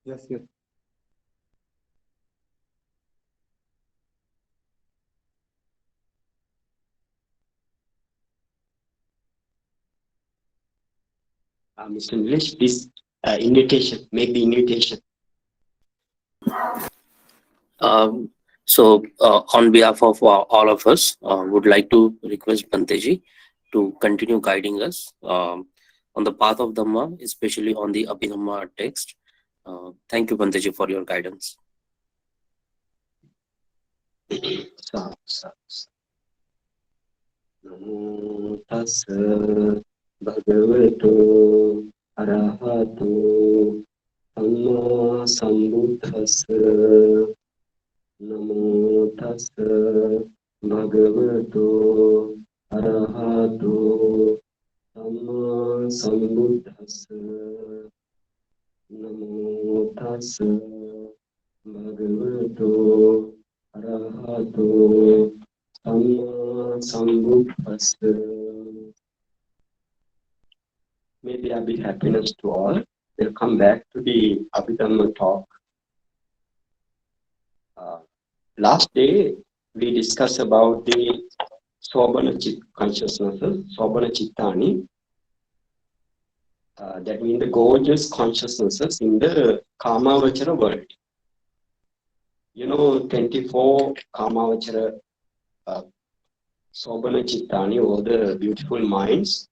Yes, yes. Mr. Nilesh, please make the invitation. On behalf of all of us, would like to request Bhanteji to continue guiding us on the path of Dhamma, especially on the Abhidhamma text. Thank you, Bhanteji, for your guidance. Namo tassa bhagavato arahato samma sambuddhassa. Namo tassa bhagavato arahato samma sambuddhassa. Namo tassa bhagavato arahato samma sambuddhassa. May there be happiness to all. We'll come back to the Abhidhamma talk. Last day, we discussed about the Sobhana consciousnesses, Sobhana Cittàni. That means the gorgeous consciousnesses in the Råpàvacara world. 24 Råpàvacara Sobhana Cittàni, or the beautiful minds.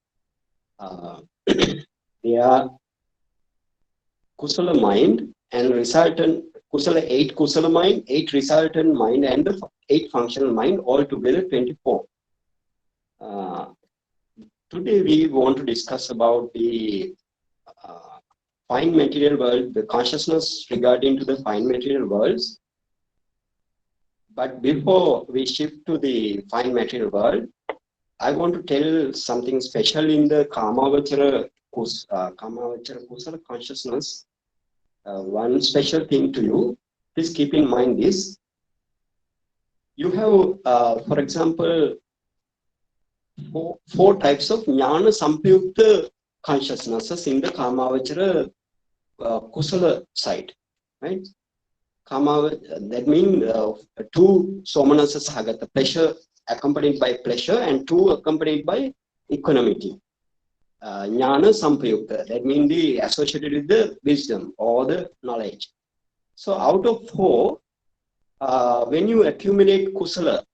They are Kusala mind and resultant Kusala 8 Kusala mind, 8 resultant mind, and the 8 functional mind, altogether 24. Today we want to discuss about the fine material world, the consciousness regarding to the fine material worlds. But before we shift to the fine material world, I want to tell something special in the Råpàvacara Kusala consciousness. One special thing to you, please keep in mind this. You have, for example, four types of Jnana Sampyukta consciousnesses in the Råpàvacara Kusala side, right? That means 2 somanasas hagata, pleasure accompanied by pleasure, and 2 accompanied by equanimity. Jnana Sampayukta, that means the associated with the wisdom or the knowledge. So out of 4, when you accumulate Kusala,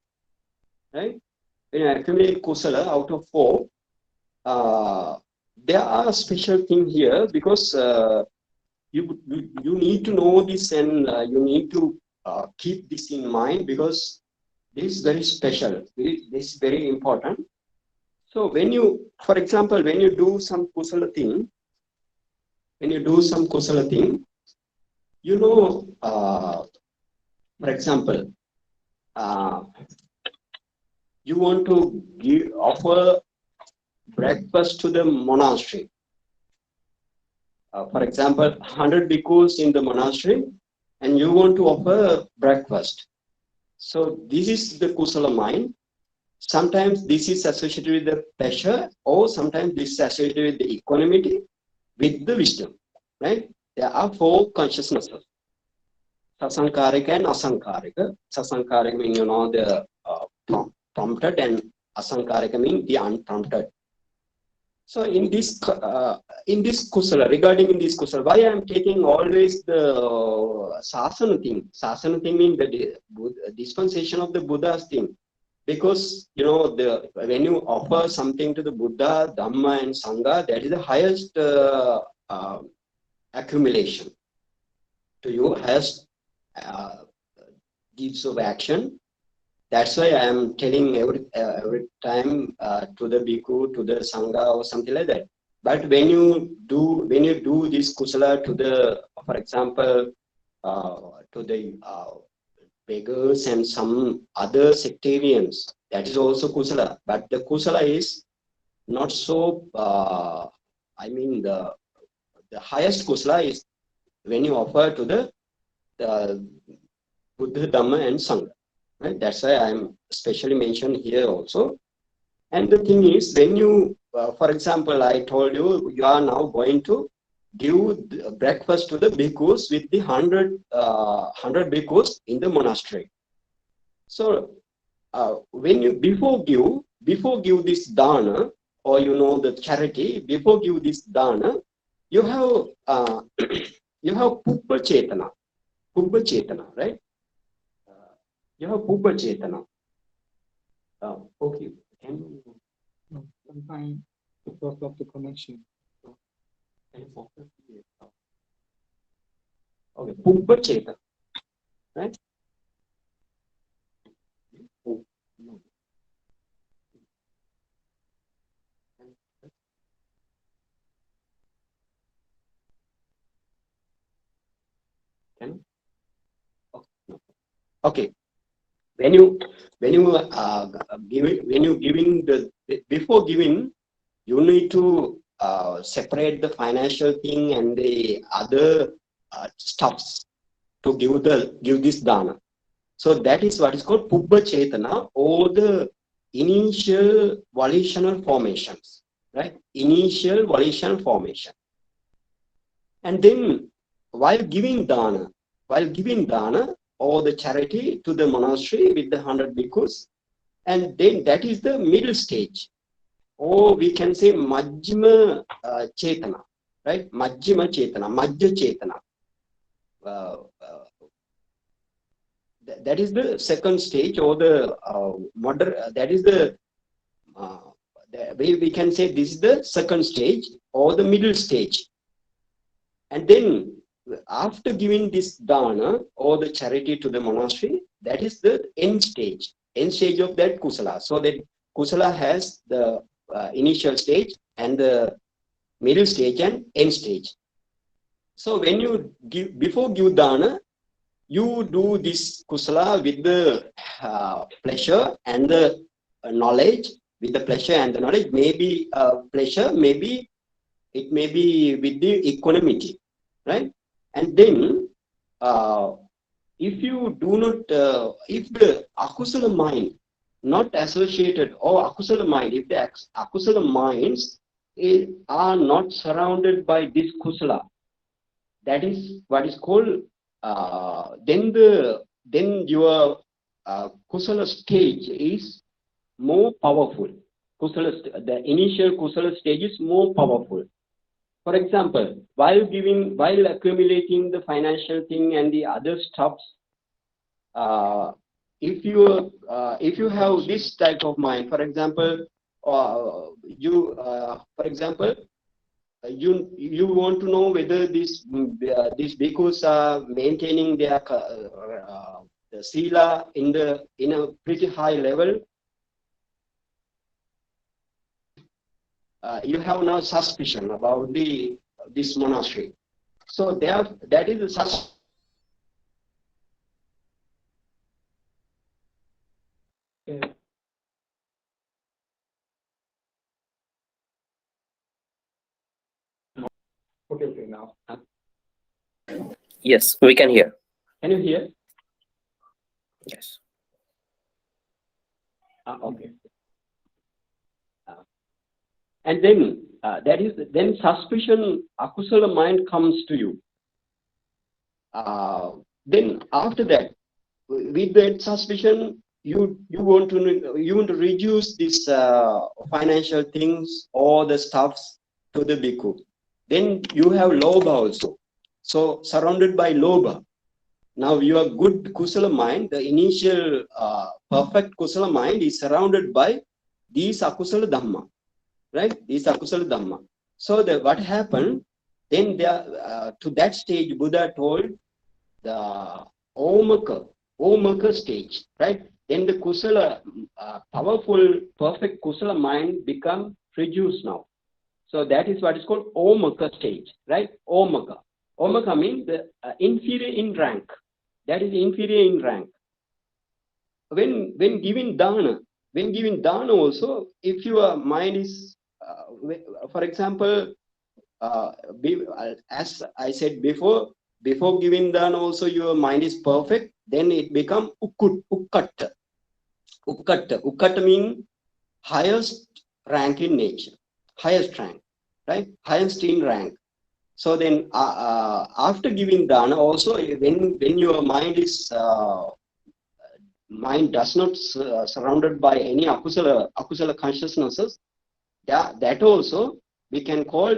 right? When you accumulate Kusala out of 4, there are special things here, because you need to know this, and you need to keep this in mind, because this is very special. This is very important. So when you, for example, when you do some Kusala thing, for example, you want to offer breakfast to the monastery. For example, 100 bhikkhus in the monastery, and you want to offer breakfast. So this is the Kusala mind. Sometimes this is associated with the pleasure, or sometimes this is associated with the equanimity, with the wisdom, right? There are 4 consciousnesses: sasankarika and asankarika. Sasankarika means, the prompted, and asankarika means the unprompted. So in this Kusala, regarding in this Kusala, why I am taking always the Sasana thing? Sasana thing means the dispensation of the Buddha's thing. Because, when you offer something to the Buddha, Dhamma and Sangha, that is the highest accumulation. To you, highest deeds of action. That's why I am telling every time to the bhikkhu, to the sangha, or something like that. But when you do this Kusala to the, for example, to the beggars and some other sectarians, that is also Kusala. But the Kusala is not so. The highest Kusala is when you offer to the Buddha, Dhamma, and Sangha. Right? That's why I'm specially mentioned here also. And the thing is, when you, for example, I told you, you are now going to give breakfast to the bhikkhus with the 100 bhikkhus in the monastery. So when you before give this dana, or the charity, before give this dana, you have you have Pubba Chetana, right? You have Pubba Chetana. Okay, can you? No, sometimes because of the connection. Can you focus? Okay, Pubba Chetana, right? Oh, no. Can you? Okay. When you giving the before giving, you need to separate the financial thing and the other stuffs to give this dana. So that is what is called Pubba Chetana, or the initial volitional formations, right? Initial volitional formation. And then while giving dana, or the charity to the monastery with the 100 bhikkhus, and then that is the middle stage, or we can say Majjhima Chetana, right? Majjhima Chetana, Majjha Chetana. That is the second stage, or the that is the way we can say this is the second stage or the middle stage. And then after giving this dana or the charity to the monastery, that is the end stage of that kusala. So that kusala has the initial stage and the middle stage and end stage. So when you before give dana, you do this kusala with the pleasure and the knowledge, with the pleasure and the knowledge. Maybe pleasure, maybe it may be with the equanimity, right? And then if you do not, if the akusala mind not associated, or akusala mind, if the akusala minds are not surrounded by this kusala, that is what is called then your kusala stage is more powerful. The initial kusala stage is more powerful. For example, while accumulating the financial thing and the other stuffs, if you have this type of mind, for example, you want to know whether these bhikkhus are maintaining their the sila in a pretty high level. You have now suspicion about this monastery. So that is a such. Okay, now. Yes, we can hear. Can you hear? Yes. Okay. And then then suspicion, akusala mind comes to you. Then after that, with that suspicion, you want to reduce this financial things or the stuffs to the bhikkhu. Then you have lobha also. So surrounded by lobha. Now your good kusala mind, the initial perfect kusala mind, is surrounded by these akusala dhamma, right? These akusala dhamma. So what happened? Then to that stage, Buddha told the omaka stage, right? Then the kusala, powerful, perfect kusala mind become reduced now. So that is what is called omaka stage, right? Omaka. Omaka means the inferior in rank. That is inferior in rank. When giving dana also, if your mind is, for example, as I said before giving dana also your mind is perfect, then it become ukkatta. Ukkatta means highest rank in nature, highest rank, right? Highest in rank. So then, after giving dana, also when your mind is mind does not surrounded by any akusala consciousnesses, that also we can call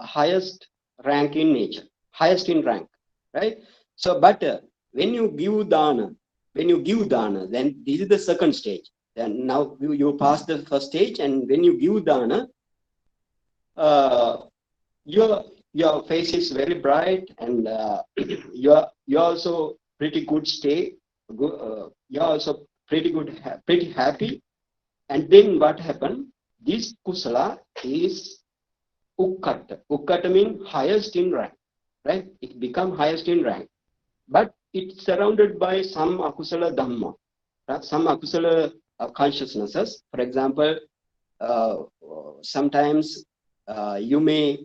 highest rank in nature, highest in rank, right? So, but when you give dana, then this is the second stage. Then now you pass the first stage, and when you give dana, your face is very bright, and you're also pretty good state. You're also pretty good, pretty happy. And then what happened? This kusala is ukkata. Ukkata means highest in rank, right? It become highest in rank, but it's surrounded by some akusala dhamma, right? Some akusala consciousnesses. For example, uh, sometimes you may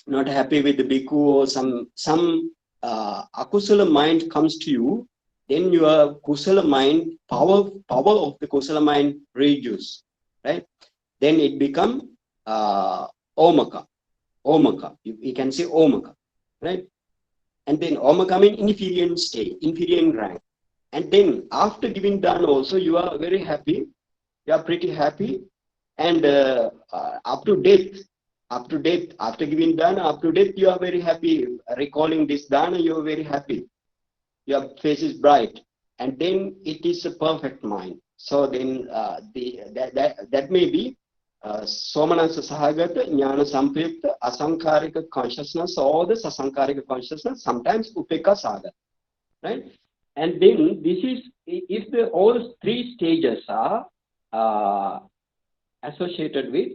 not happy with the bhikkhu, or some akusala mind comes to you, then your kusala mind, power of the kusala mind reduce, right? Then it become omaka. You can say omaka, right? And then omaka means inferior state, inferior rank. And then after giving dana also, you are very happy, you are pretty happy, and up to death, after giving dana, up to death, you are very happy. Recalling this dana, you are very happy. Your face is bright, and then it is a perfect mind. So then that may be somanasa sahagata, jnana sampyukta, asankarika consciousness, or the sasankarika consciousness, sometimes upeka saga, right? And then this is, if the all three stages are associated with,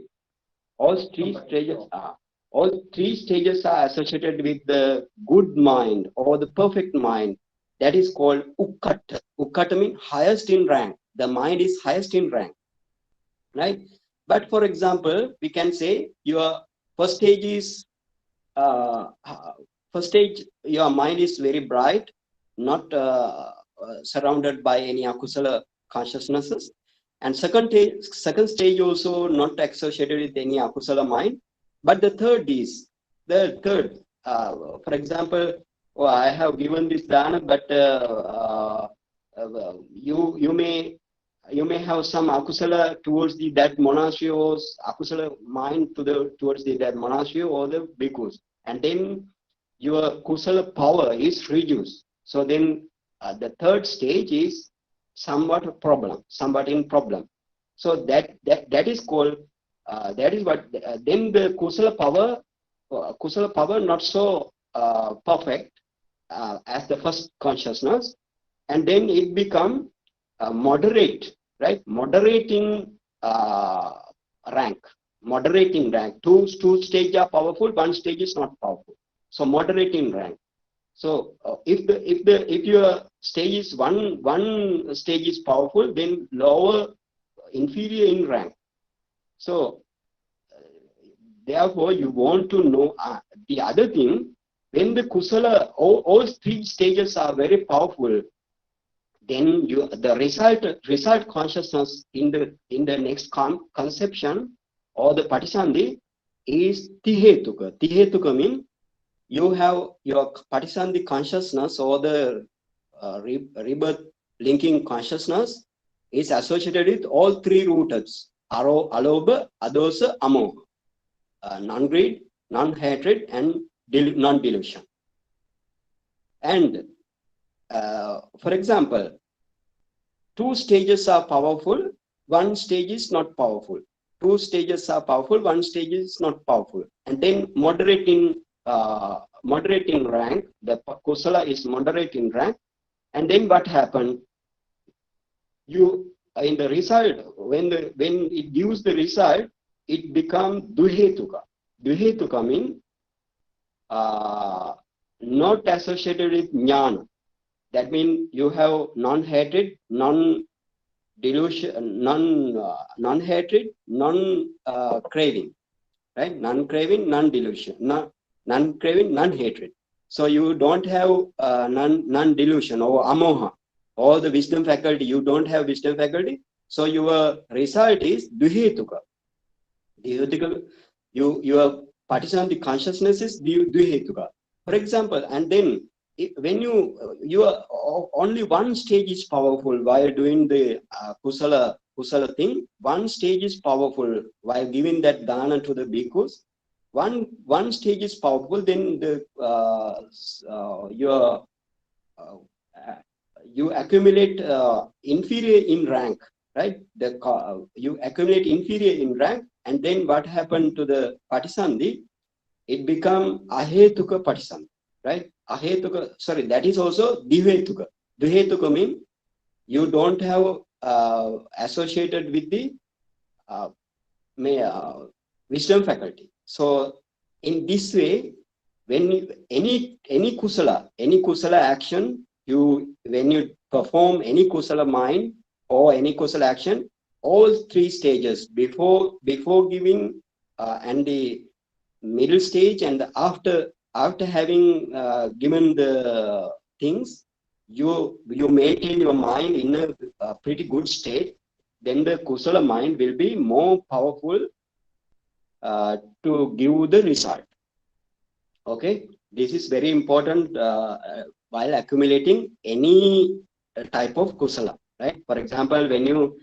all three stages are associated with the good mind or the perfect mind. That is called ukkata. Ukkata means highest in rank. The mind is highest in rank, right? But for example, we can say your first stage is your mind is very bright, not surrounded by any akusala consciousnesses. And second stage also not associated with any akusala mind. But the third, for example, I have given this dana, but you may have some akusala towards that monastery, or akusala mind towards that monastery or the bhikkhus, and then your kusala power is reduced. So then the third stage is somewhat in problem. So that is called, that is what, then the kusala power not so perfect as the first consciousness, and then it become moderate, right? Moderating rank. Two stages are powerful, one stage is not powerful. So moderating rank. So if your stage is one stage is powerful, then lower, inferior in rank. So therefore you want to know the other thing. When the kusala, all three stages are very powerful, then the result consciousness in the next conception or the patisandhi is tihetuka. Tihetuka means you have your patisandhi consciousness, or the rebirth linking consciousness is associated with all three roots: alobha, adosa, amoha, non-greed, non-hatred, and non-delusion. And for example, two stages are powerful, one stage is not powerful. Two stages are powerful, one stage is not powerful. And then moderating rank, the kusala is moderate in rank. And then what happened? You, in the result, when it gives the result, it becomes duhetuka. Duhetuka means not associated with jnana. That means you have non-hatred, non-delusion, non-hatred, non-craving, right? Non-craving, non-delusion, non-craving, non-hatred. So you don't have non-delusion or amoha, or the wisdom faculty. You don't have wisdom faculty. So your result is duhetuka. Duhetuka, your Patisanti consciousness is Dvihetuka. For example, and then when you are only one stage is powerful while doing the kusala thing. One stage is powerful while giving that dana to the bhikkhus. One stage is powerful. Then the you accumulate inferior in rank, right? You accumulate inferior in rank, and then what happened to the Patisanti? It become ahetuka Patisanti, right? Ahetuka, sorry, that is also dihetuka. Dihetuka means you don't have associated with the wisdom faculty. So in this way, when any kusala action, when you perform any kusala mind or any kusala action, all three stages before giving and the middle stage and after having given the things, you maintain your mind in a pretty good state. Then the kusala mind will be more powerful to give the result. Okay, this is very important while accumulating any type of kusala, right? For example, when you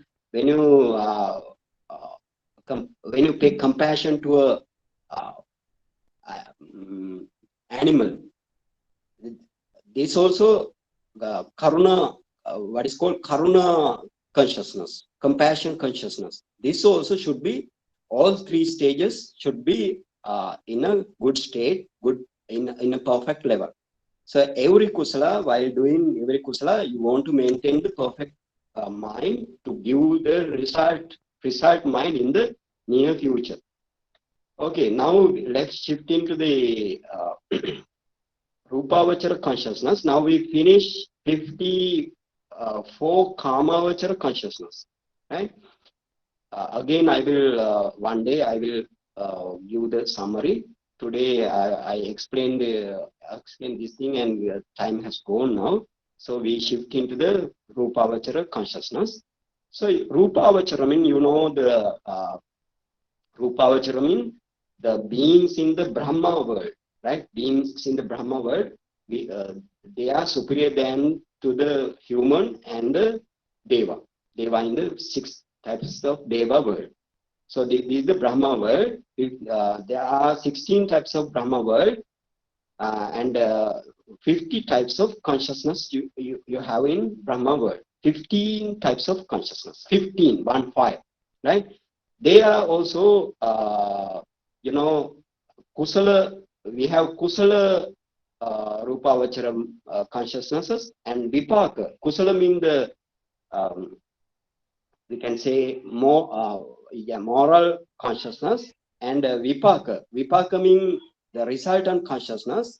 pay compassion to a animal, this also karuna, what is called karuna consciousness, compassion consciousness. This also should be, all three stages should be in a good state, in a perfect level. So every kusala, while doing every kusala, you want to maintain the perfect mind to give the result mind in the near future. Okay, now let's shift into the Råpàvacara consciousness. Now we finish 54 Kamavachara consciousness, right? Again, I will one day I will give the summary. Today I explained this thing, and time has gone now. So we shift into the Råpàvacara consciousness. So Råpàvacara means, you know, the Råpàvacara means the beings in the Brahma world, right? Beings in the Brahma world, they are superior than to the human and the Deva. Deva in the 6 types of Deva world. So this is the Brahma world. There are 16 types of Brahma world and 50 types of consciousness you have in Brahma world. 15 types of consciousness. 15, 1-5, right? They are also, you know, Kusala. We have Kusala Råpàvacara consciousnesses and Vipàka. Kusala means the we can say more moral consciousness, and Vipàka. Vipàka means the resultant consciousness,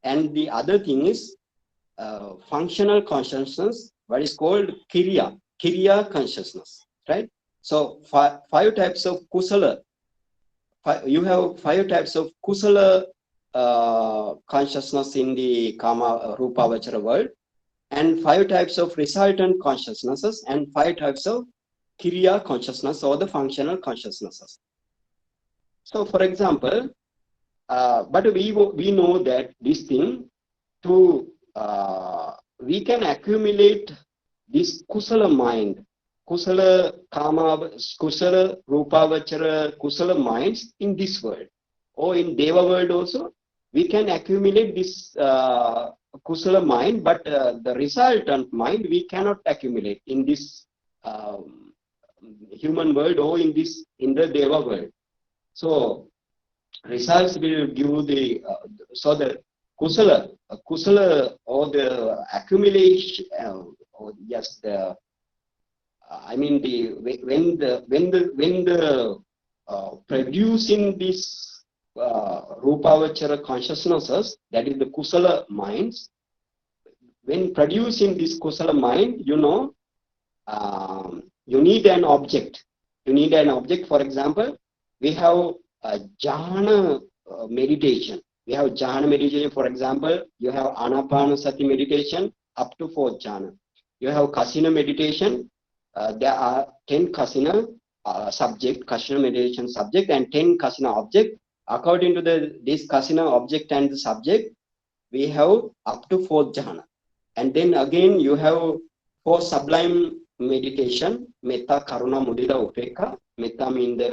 and the other thing is functional consciousness, what is called Kriyà consciousness, right? So five types of Kusala. You have 5 types of Kusala consciousness in the Kama Råpàvacara world, and 5 types of resultant consciousnesses, and 5 types of Kriyà consciousness, or the functional consciousnesses. So, for example, but we know that this thing we can accumulate this Kusala mind, Kusala Kama, Kusala Råpàvacara, Kusala minds in this world, or in Deva world also. We can accumulate this Kusala mind, but the resultant mind we cannot accumulate in this human world or in the Deva world. So results will give the so the Kusala or the accumulation or yes, the I mean when the producing this Råpàvacara consciousnesses, that is the Kusala minds, when producing this Kusala mind, you know, you need an object. You need an object. For example, we have Jhana meditation. We have Jhana meditation. For example, you have Anapanasati meditation up to 4th Jhana. You have Kasina meditation. There are 10 Kasina subject, Kasina meditation subject, and 10 Kasina object according to this kasina object and the subject, we have up to 4th jhana. And then again, you have 4 sublime meditation, metta, karuna, mudita, upekka. Metta means the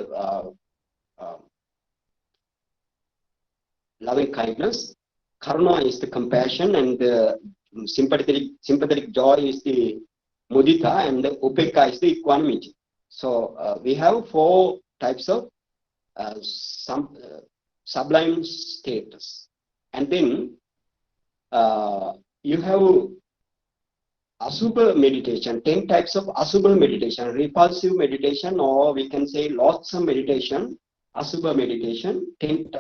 loving kindness. Karuna is the compassion, and the sympathetic joy is the mudita, and the upekka is the equanimity. So we have 4 types of sublime status. And then you have Asubha meditation, 10 types of Asubha meditation, repulsive meditation, or we can say loathsome meditation, Asubha meditation, 10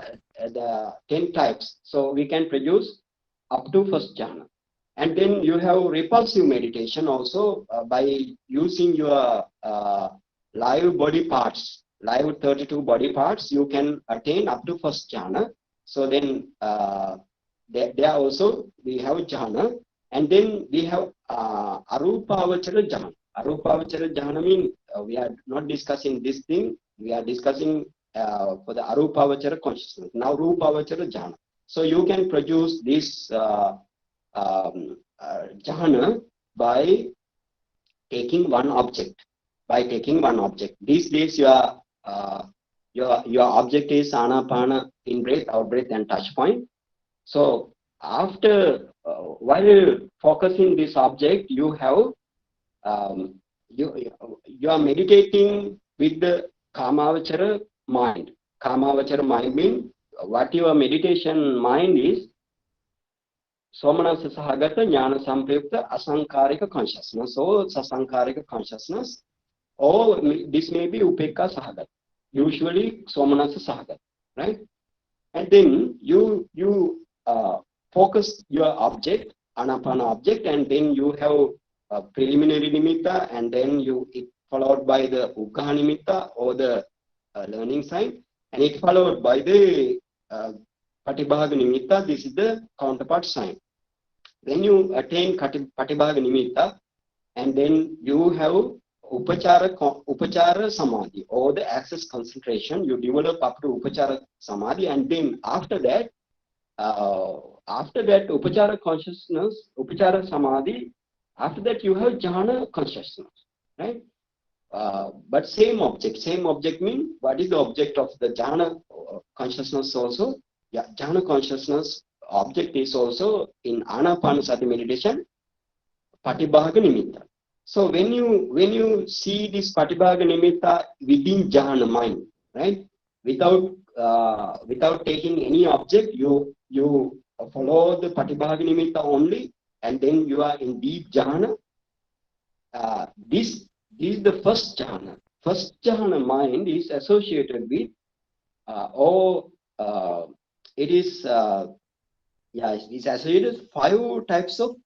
types. So we can produce up to 1st jhana. And then you have repulsive meditation also by using your live body parts, live 32 body parts, you can attain up to 1st jhana. So then there also we have jhana. And then we have Råpàvacara jhana. Råpàvacara jhana means we are not discussing this thing. We are discussing for the Råpàvacara consciousness. Now Råpàvacara jhana. So you can produce this jhana by taking one object. These days your object is anapana, in breath, out breath, and touch point. So after while focusing this object, you have you are meditating with the Kamavachara mind. Kamavachara mind means what your meditation mind is. Somanasa Sahagata Jnana Samprayukta Asankarika consciousness, or Sasankarika consciousness, or this may be Upekka Sahagata. Usually Somanasa Sahagata, right? And then you focus your object, anapana object, and then you have a preliminary nimitta, and then it followed by the Uggaha nimitta, or the learning sign, and it followed by the Patibhaga nimitta. This is the counterpart sign. When you attain Patibhaga nimitta, and then you have Upachara Samadhi, or the access concentration, you develop up to Upachara Samadhi, and then after that Upachara consciousness, Upachara Samadhi, after that you have Jhana consciousness, right? But same object means what is the object of the Jhana consciousness also? Yeah, Jhana consciousness object is also in Anapanasati meditation, Patibhaga nimitta. So when you see this Patibhaga nimitta within Jhana mind, right? Without taking any object, you follow the Patibhaga nimitta only, and then you are in deep jhana. This is the 1st jhana. 1st jhana mind is associated with it is associated with 5 types of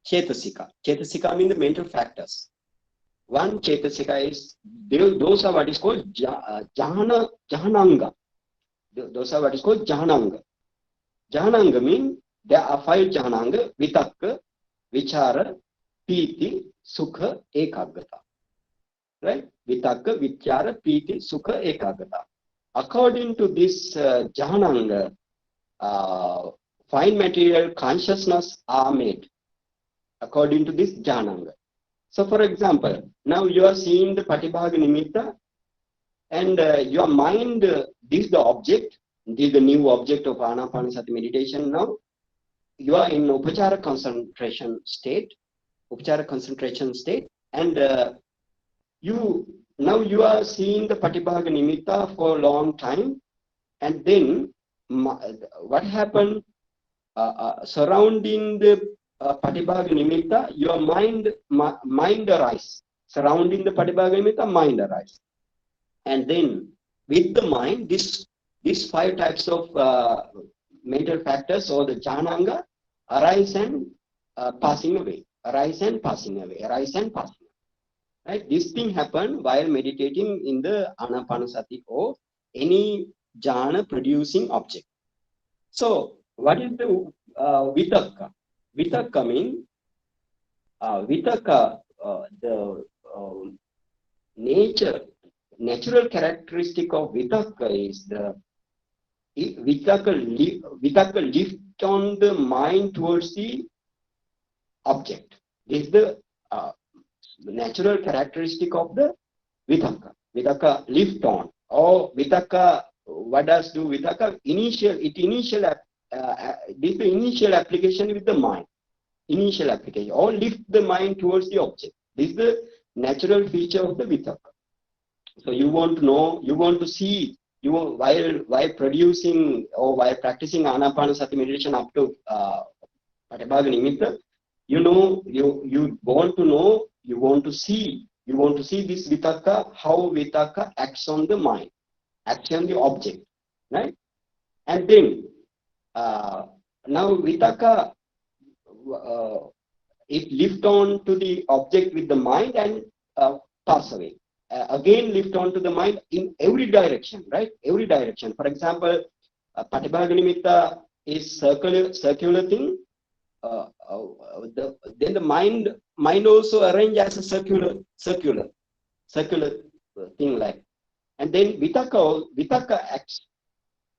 Chetasika. Chetasika means the mental factors. One Chetasika is, those are what is called Jhananga. Those are what is called Jhananga. Jhananga means there are 5 Jhananga: Vipàka, Vichara, Piti, Sukha, Ekaggata. Right? Vipàka, Vichara, Piti, Sukha, Ekaggata. According to this Jhananga, fine material consciousness are made. According to this Jhananga. So for example, now you are seeing the Patibhaga nimitta, and your mind, this is the object, this is the new object of Anapanasati meditation. Now you are in Upachara concentration state, and you are seeing the Patibhaga nimitta for a long time, and then what happened surrounding the Patibhaga nimitta, your mind arise. Surrounding the Patibhaga nimitta, mind arise. And then with the mind, these 5 types of mental factors, or the Jhananga, arise and passing away. Arise and passing away. Arise and passing away. Right? This thing happened while meditating in the Anapanasati, or any jhana producing object. So what is the Vipàka? Vipàka means the natural characteristic of Vipàka is the Vipàka lift on the mind towards the object. This is the natural characteristic of the Vipàka. Vipàka lift on. Or Vipàka, what does do Vipàka? This is the initial application with the mind. Initial application. Or lift the mind towards the object. This is the natural feature of the Vipàka. So you want to know, you want to see, while producing or while practicing Anapanasati meditation up to Patibhaga Nimitta, you want to know, you want to see this Vipàka, how Vipàka acts on the mind, acts on the object, right? And then now Vipàka, it lift on to the object with the mind and pass away. Again lift on to the mind in every direction, right? Every direction. For example, Patibhaga Nimitta is circular thing. Then the mind also arrange as a circular thing like. And then Vipàka acts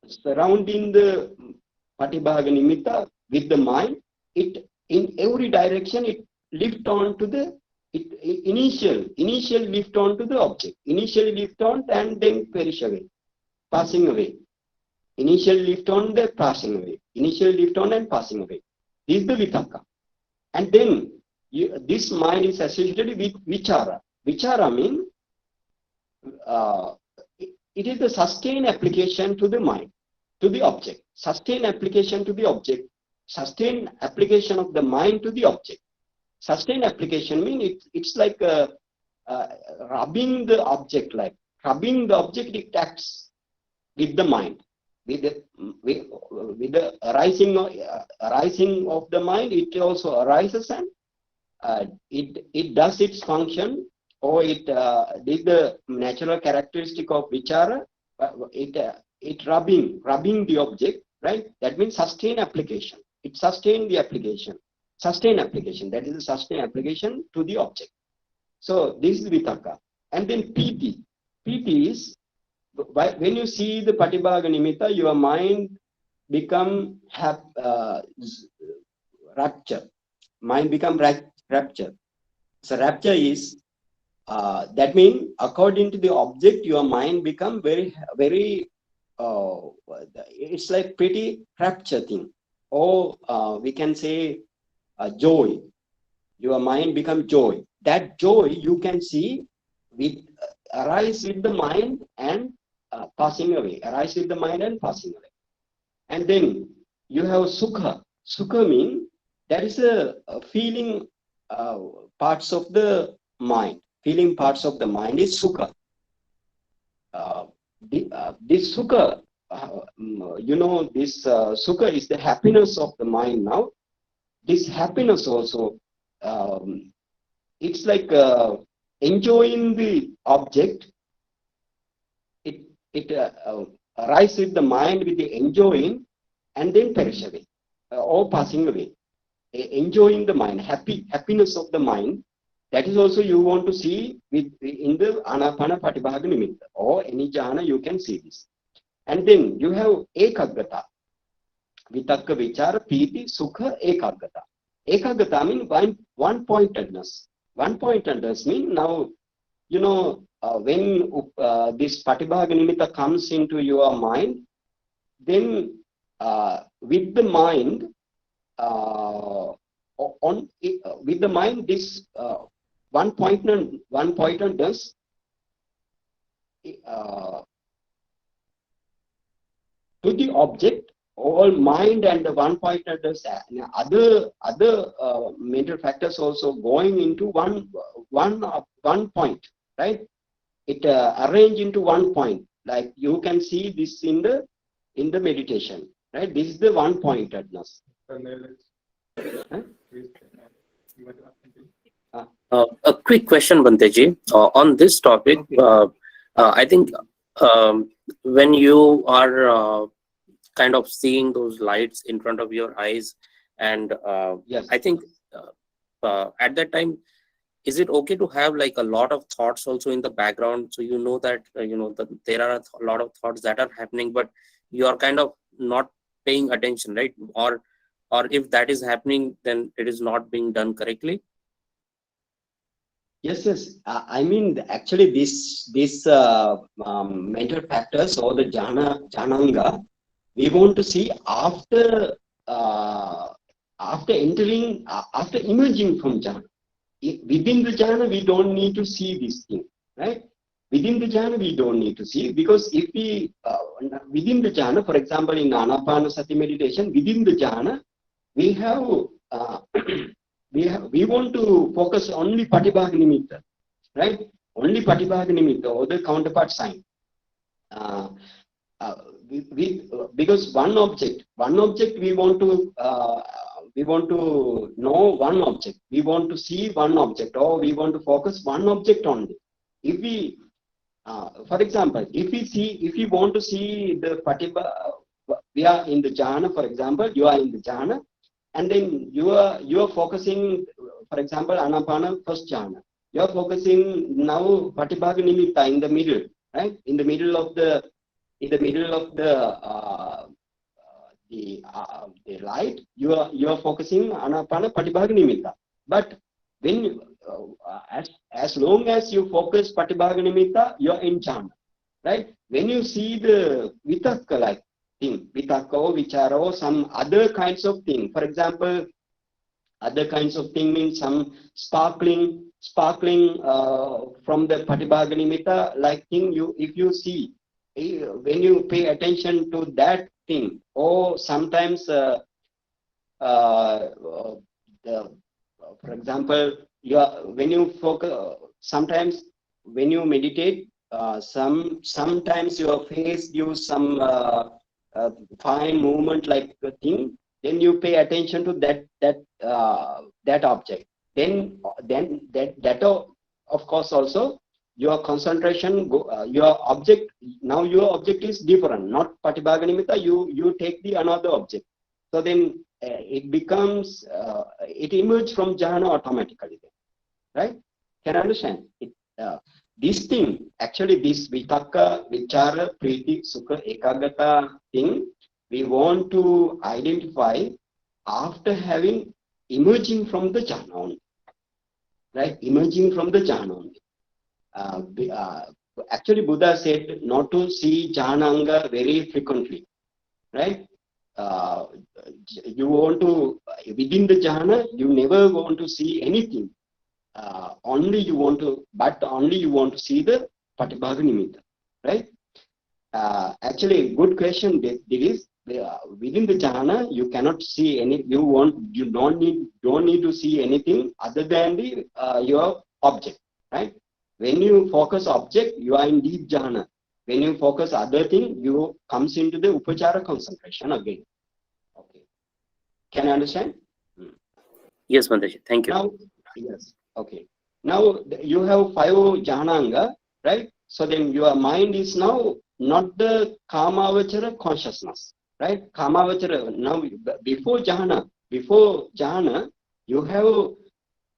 surrounding the Patibhaga Nimitta with the mind. It in every direction it lift on to the initial lift on to the object. Initially lift on and then perish away, passing away. Initially lift on, then passing away. Initially lift on and passing away. This is the Vipàka. And then this mind is associated with Vichara. Vichara means it is the sustained application to the mind, to the object. Sustained application to the object. Sustained application of the mind to the object. Sustained application means it's like rubbing the object, like rubbing the object. It acts with the mind, with the arising of the mind. It also arises and it does its function, or this is the natural characteristic of Vichara. It rubbing the object, right? That means sustained application. It sustains the application. Sustained application, that is the sustained application to the object. So this is Vipàka. And then Piti. Piti is, when you see the Patibhaga Nimitta, your mind become rapture. Mind become rapture. So rapture is, that means according to the object, your mind become very, it's like pretty rapture thing. Or we can say, joy. Your mind becomes joy. That joy you can see arise with the mind and passing away. Arise with the mind and passing away. And then you have sukha. Sukha means that is a feeling parts of the mind. Feeling parts of the mind is sukha. This sukha, this sukha is the happiness of the mind now. This happiness also, it's like enjoying the object. It arises with the mind with the enjoying and then perish away or passing away. Enjoying the mind, happiness of the mind. That is also you want to see in the Anapana Patibhaga Nimitta or any jhana you can see this. And then you have Ekaggata. Vitakka, Vichara, Piti, Sukha, Ekaggata. Ekaggata means one-pointedness. One-pointedness means now, when this Patibhaga Nimitta comes into your mind, then with the mind, this one-pointedness to the object, all mind and the one-pointedness, other mental factors also going into one point, right? It arrange into one point. Like you can see this in the meditation, right? This is the one-pointedness. A quick question, Bhanteji, on this topic. I think when you are kind of seeing those lights in front of your eyes, and Yes. I think at that time, is it okay to have like a lot of thoughts also in the background, so that there are a lot of thoughts that are happening, but you are kind of not paying attention, right? Or if that is happening, then it is not being done correctly. Yes, yes. I mean, actually, this mental factors or the jhananga, we want to see after entering, after emerging from jhana. Within the jhana, we don't need to see this thing, right? Within the jhana, we don't need to see, because if we within the jhana, for example, in anapanasati meditation, within the jhana, we have we want to focus only patibhaga nimitta, right? Only patibhaga nimitta or the counterpart sign. Because one object we want to know one object, we want to see one object, or we want to focus one object only. If we for example, if we want to see the patibha, we are in the jhana, for example, you are in the jhana, and then you are focusing, for example, anapana first jhana, you are focusing now patibhaga nimitta in the middle, right? In the middle of the the light, you are focusing anapana patibhaga nimitta. But when as long as you focus patibhaga nimitta, you are in jhana, right? When you see the Vipàka like thing, Vipàka or vichara or some other kinds of thing, for example, other kinds of thing means some sparkling from the patibhaga nimitta like thing, if you see, when you pay attention to that thing, or sometimes for example, when you focus, sometimes when you meditate, sometimes your face gives some fine movement like a thing, then you pay attention to that object, then that of course also your concentration your object, now your object is different, not patibhaga nimitta, you take the another object, so then it becomes it emerges from jhana automatically, right? Can I understand it? This thing, actually, this Vipàka, Vichara, Priti, Sukha, Ekagata thing, we want to identify after having emerging from the jhana only, right? Emerging from the jhana only. Actually, Buddha said not to see jhananga very frequently, right? You want to, within the jhana, you never want to see anything. Only you want to see the patibhaga nimitta, right? Actually, good question. This is within the jhana, you cannot see any. You don't need to see anything other than the your object, right? When you focus object, you are in deep jhana. When you focus other thing, you comes into the upachara concentration again. Okay, can you understand? Yes, Bhante. Thank you. Now, yes. Okay. Now you have 5 jhananga, right? So then your mind is now not the Kamavachara consciousness, right? Kamavachara. Now before jhana, you have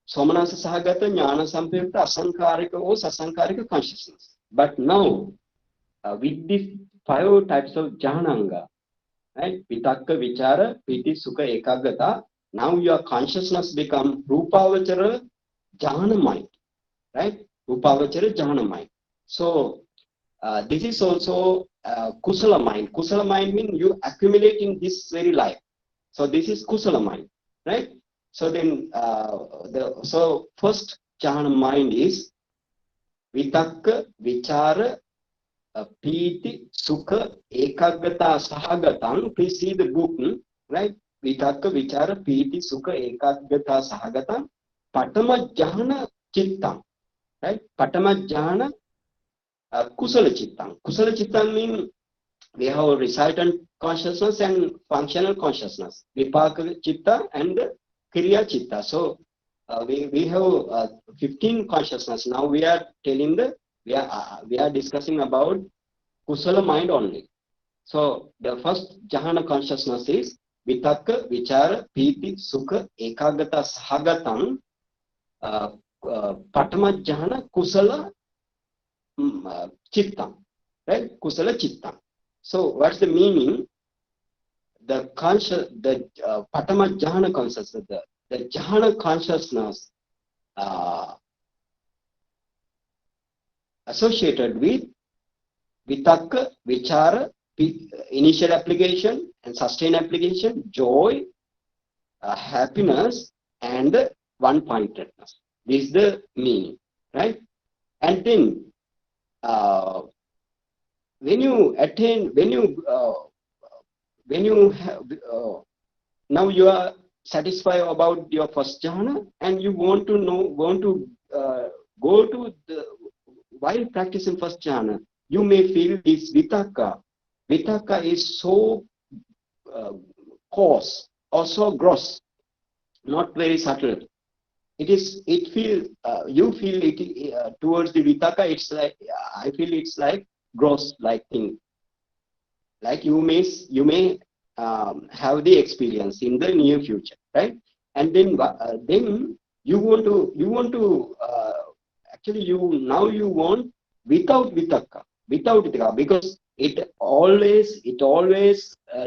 Somanasa Sahagata, Jnana Sampayukta, Asankarika or Sasankarika consciousness. But now, with these 5 types of jhananga, right? Vipàka, Vichara, Priti, Sukha, Ekagata, now your consciousness become Råpàvacara Jhana mind, right? Råpàvacara Jhana mind. So, this is also Kusala mind. Kusala mind means you accumulate in this very life. So, this is Kusala mind, right? So then, so first jhana mind is Vipàka, Vichara, Priti, Sukha, Ekagata, Sahagatam. Please see the book, right? Vipàka, Vichara, Priti, Sukha, Ekagata, Sahagatam. Patama jhana Cittam, right? Patama jhana Kusala Cittam. Kusala Cittam means we have resultant consciousness and functional consciousness. Vipàka Citta and Kriyà Citta. So we have 15 consciousness. Now we are telling we are discussing about Kusala mind only. So the first jhana consciousness is Vipàka, Vichara, Priti, Sukha, Ekagata, Sahagatam, Patama jhana Kusala Cittam, right? Kusala Cittam. So what's the meaning? The conscious, the Patama Jhana consciousness, the Jhana consciousness associated with Vipàka, Vichara, initial application and sustained application, joy, happiness, and one-pointedness. This is the meaning, right? And then when you attain, when you have, now you are satisfied about your first jhana, and you want to go to the, while practicing first jhana, you may feel this Vipàka. Vipàka is so coarse or so gross, not very subtle. It feels, you feel it towards the Vipàka, it's like, I feel it's like gross like thing. Like you may have the experience in the near future, right? And then you want to actually you want without Vipàka, because it always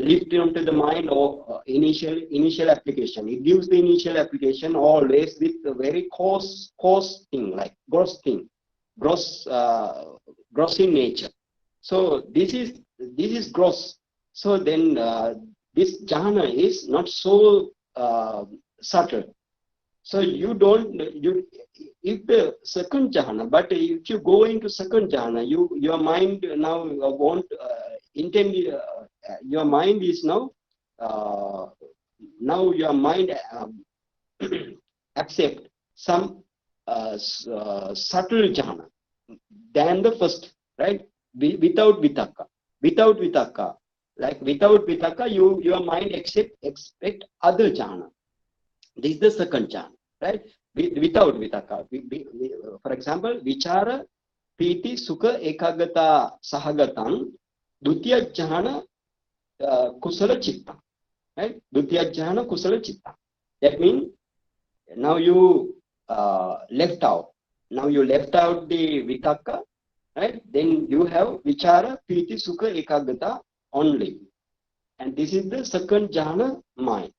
lift onto the mind or initial application. It gives the initial application always with a very coarse thing, like gross thing, gross in nature. So this is gross. So then this jhana is not so subtle. So you if the second jhana, but if you go into second jhana, your mind now won't intend. Your mind is now your mind accept some subtle jhana than the first, right? Without Vipàka, like without Vipàka, your mind expect other jhana. This is the second jhana, right? Without Vipàka. For example, Vichara, Piti, Sukha, Ekagata, Sahagatan, Dutiya Jhana, Kusala Citta, right? Dutiya Jhana, Kusala Citta. That means now you left out. Now you left out the Vipàka, right? Then you have Vichara, Piti, Sukha, Ekagata only. And this is the second jhana mind,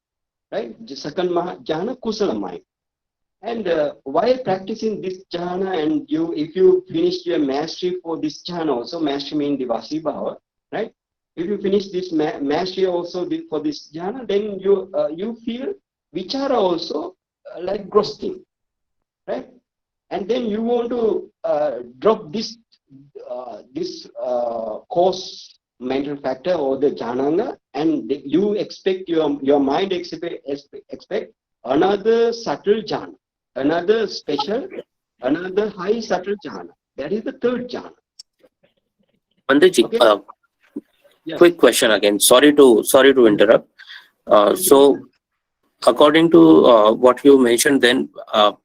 right? The second jhana, Kusala mind. And while practicing this jhana, and if you finish your mastery for this jhana also, mastery means Divasi Bhava, right? If you finish this mastery also for this jhana, then you feel Vichara also like gross thing, right? And then you want to drop this coarse mental factor or the jhananga, and you expect your mind expect another subtle jhana, another special, another high subtle jhana. That is the third jhana. Bhanteji, Okay. Yes. quick question again. Sorry to interrupt. So according to what you mentioned, then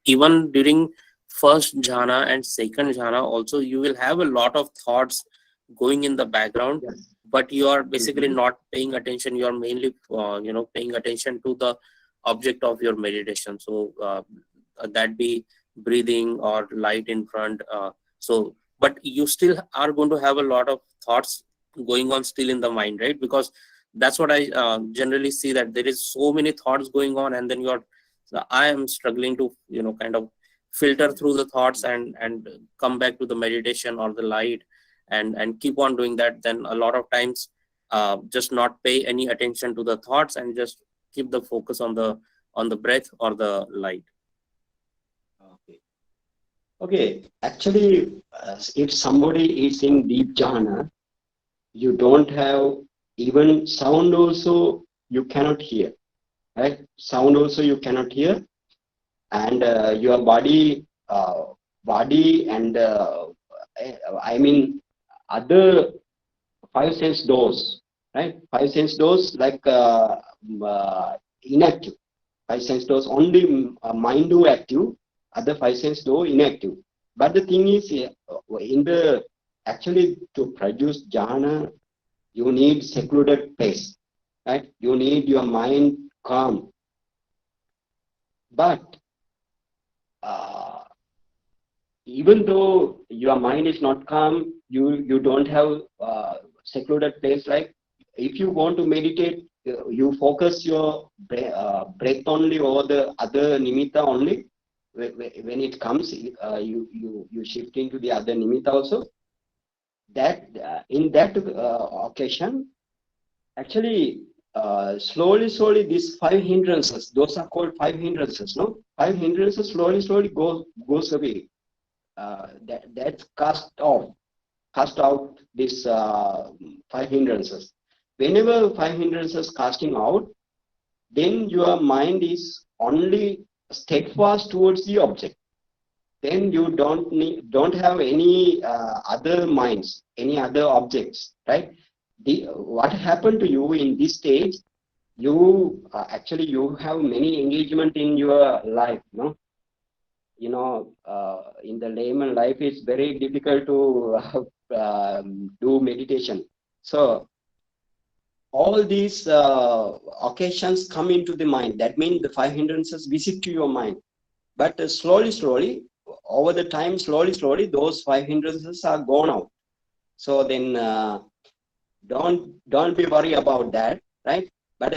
even during first jhana and second jhana also, you will have a lot of thoughts going in the background. Yes. But you are basically not paying attention. You are mainly paying attention to the object of your meditation. So that be breathing or light in front. But you still are going to have a lot of thoughts going on still in the mind, right? Because that's what I generally see, that there is so many thoughts going on, and then I am struggling to kind of filter through the thoughts and come back to the meditation or the light and keep on doing that. Then a lot of times just not pay any attention to the thoughts and just keep the focus on the breath or the light. Okay. Actually, if somebody is in deep jhana, you don't have even sound also you cannot hear, right? Sound also you cannot hear, and your body and I mean other five sense doors, right? Five sense doors like inactive. Five sense doors only mind do active, other five sense door inactive. But the thing is, actually to produce jhana, you need secluded place, right? You need your mind calm. But even though your mind is not calm, you don't have secluded place, like if you want to meditate, you focus your breath only or the other nimitta only. When it comes, you shift into the other nimitta also. That in that occasion, actually, slowly, these 5 hindrances, those are called 5 hindrances, no? 5 hindrances slowly goes away. That's cast out these 5 hindrances. Whenever 5 hindrances casting out, then your mind is only steadfast towards the object. Then you don't have any other minds, any other objects, right? What happened to you in this stage? You actually you have many engagement in your life, no? In the layman life, it's very difficult to do meditation. So all these occasions come into the mind. That means the 5 hindrances visit to your mind. But slowly, over the time, slowly, those 5 hindrances are gone out. So then don't be worried about that, right? But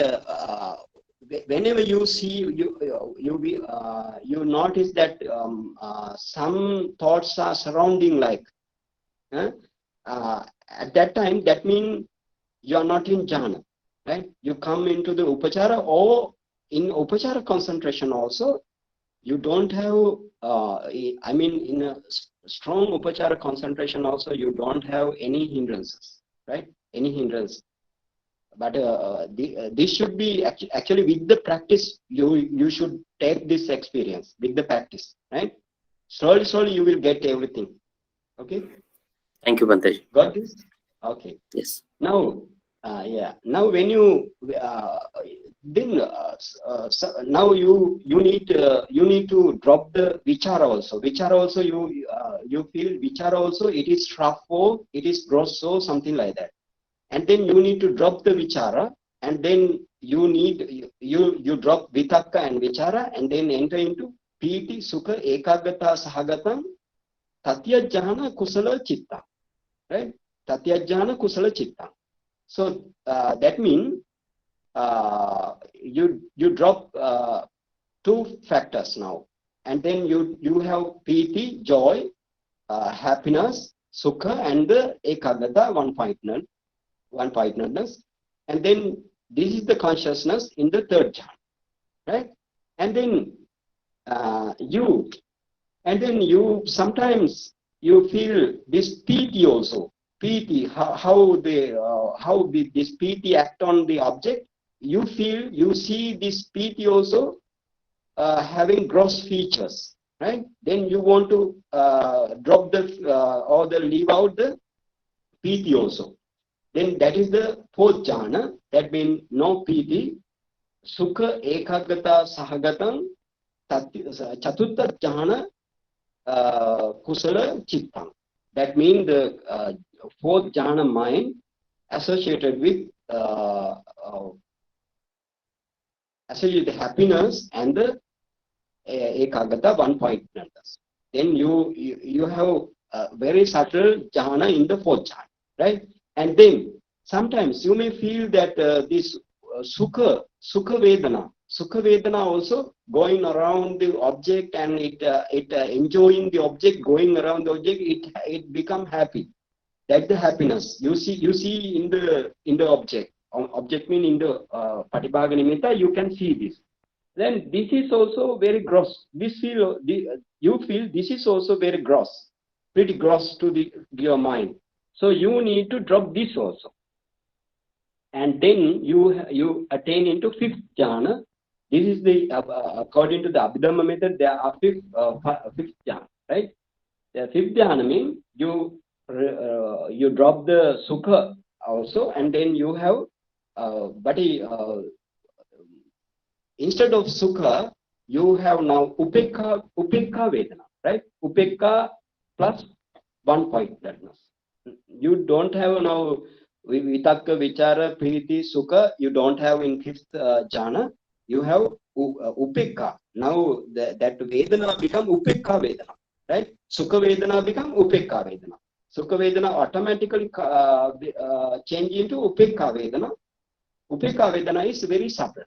whenever you see, you notice that some thoughts are surrounding, like at that time, that means you are not in jhana, right? You come into the upachara, or in upachara concentration also, you don't have, in a strong upachara concentration also, you don't have any hindrances, right? Any hindrance. But this should be actually with the practice, you should take this experience with the practice, right? Slowly you will get everything. Okay? Thank you, Bhante. Got this? Okay. Yes. Now, now when you now you need to drop the vichara also. Vichara also you feel vichara also, it is shrappo, it is grosso, something like that. And then you need to drop the vichara, and then you drop Vipàka and vichara, and then enter into piti, sukha, ekagata, sahagatam, tatya jhana, kusala, citta, right? Tatya jhana, kusala, citta. So that means you drop 2 factors now, and then you have piti, joy, happiness, sukha, and the ekagata, one-pointedness, and then this is the consciousness in the 3rd jhana, right? And then you sometimes you feel this piti also. Piti, how this piti act on the object. You see this piti also having gross features, right? Then you want to drop or leave out the piti also. Then that is the 4th jhana. That means no piti, sukha, ekagata, sahagatam, chaturtha jhana, kusala, cittam. That means the 4th jhana mind associated with happiness and the ekagata, one-pointedness. Then you have very subtle jhana in the 4th jhana, right? And then sometimes you may feel that this sukha vedana also going around the object, and it enjoying the object, going around the object, it become happy. That's the happiness you see in the object. Object mean in the patibhaga nimitta, you can see this. Then this is also very gross. You feel this is also very gross, pretty gross to your mind. So you need to drop this also, and then you attain into 5th jhana. This is the according to the Abhidhamma method, there are 5th jhana, right? The 5th jhana means you drop the sukha also, and then you have instead of sukha, you have now upekha vedana, right? Upekha plus one-pointedness. You don't have now Vipàka, vichara, priti, sukha. You don't have in 5th jhana. You have upekha. Now that vedana become upekha vedana, right? Sukha vedana become upekha vedana. Sukha Vedana automatically change into Upekha Vedana. Upekha Vedana is very subtle.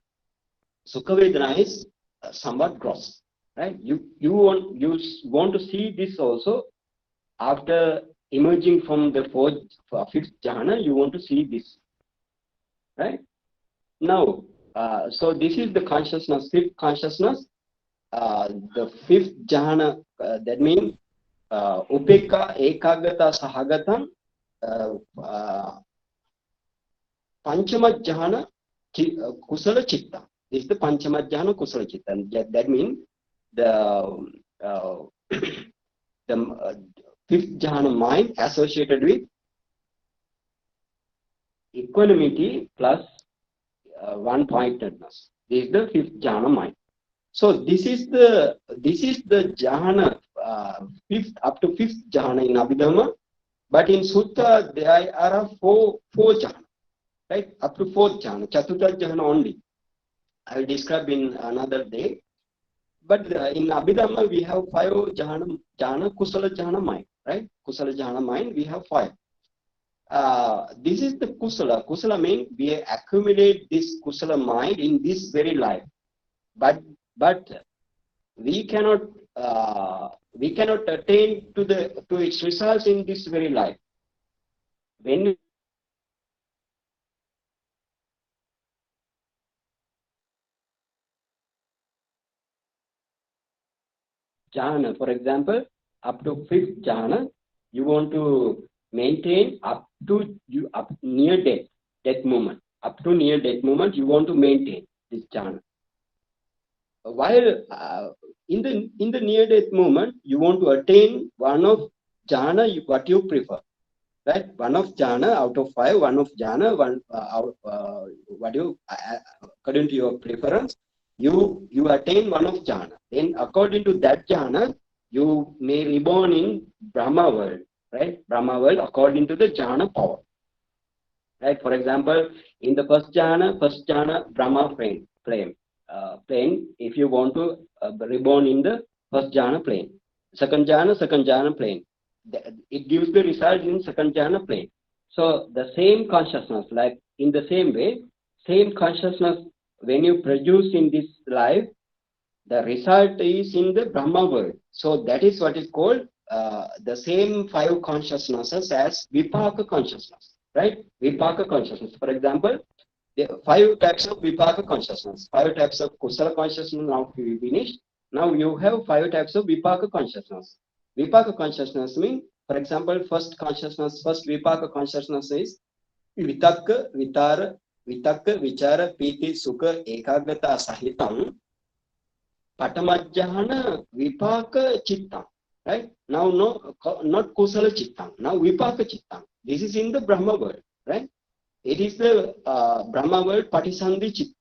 Sukha Vedana is somewhat gross, right? You want to see this also after emerging from the fifth jhana. You want to see this, right? Now, so this is the consciousness, fifth consciousness. The fifth jhana, that means Upekha Ekagata Sahagatam Panchama jhana Kusala Chitta. This is the Panchama jhana Kusala Chitta. And that means the fifth jhana mind associated with equanimity plus one-pointedness. This is the fifth jhana mind. So this is the jhana, fifth up to fifth jhana in Abhidhamma, but in Sutta there are four jhana, right? Up to fourth jhana, Chaturtha jhana only. I will describe in another day. But in Abhidhamma we have five jhana, Kusala jhana mind, right? Kusala jhana mind we have five. This is the Kusala. Kusala means we accumulate this Kusala mind in this very life. But we cannot attain to its results in this very life. When jhana, for example, up to fifth jhana, you want to maintain up near death moment. Up to near death moment, you want to maintain this jhana. While in the near death moment, you want to attain one of jhana, what you prefer, right? One of jhana out of five, one of jhana, what you according to your preference, you attain one of jhana. Then according to that jhana, you may reborn in Brahma world, right? Brahma world according to the jhana power, right? For example, in the first jhana, Brahma plane. If you want to reborn in the first jhana plane. Second jhana plane. It gives the result in second jhana plane. So the same consciousness, like in the same way, same consciousness when you produce in this life, the result is in the Brahma world. So that is what is called the same five consciousnesses as Vipàka consciousness, right? Vipàka consciousness. For example, the five types of Vipàka consciousness, five types of Kusala consciousness. Now we finished. Now you have five types of Vipàka consciousness. Vipàka consciousness means, for example, first Vipàka consciousness is Vitakka, Vichara, Piti, Sukha, Ekagata, Sahitam, Patamajjhana, Vipàka, Città. Right? Now, no, not Kusala Città. Now Vipàka Città. This is in the Brahma world, right? It is the Brahma world Patisandhi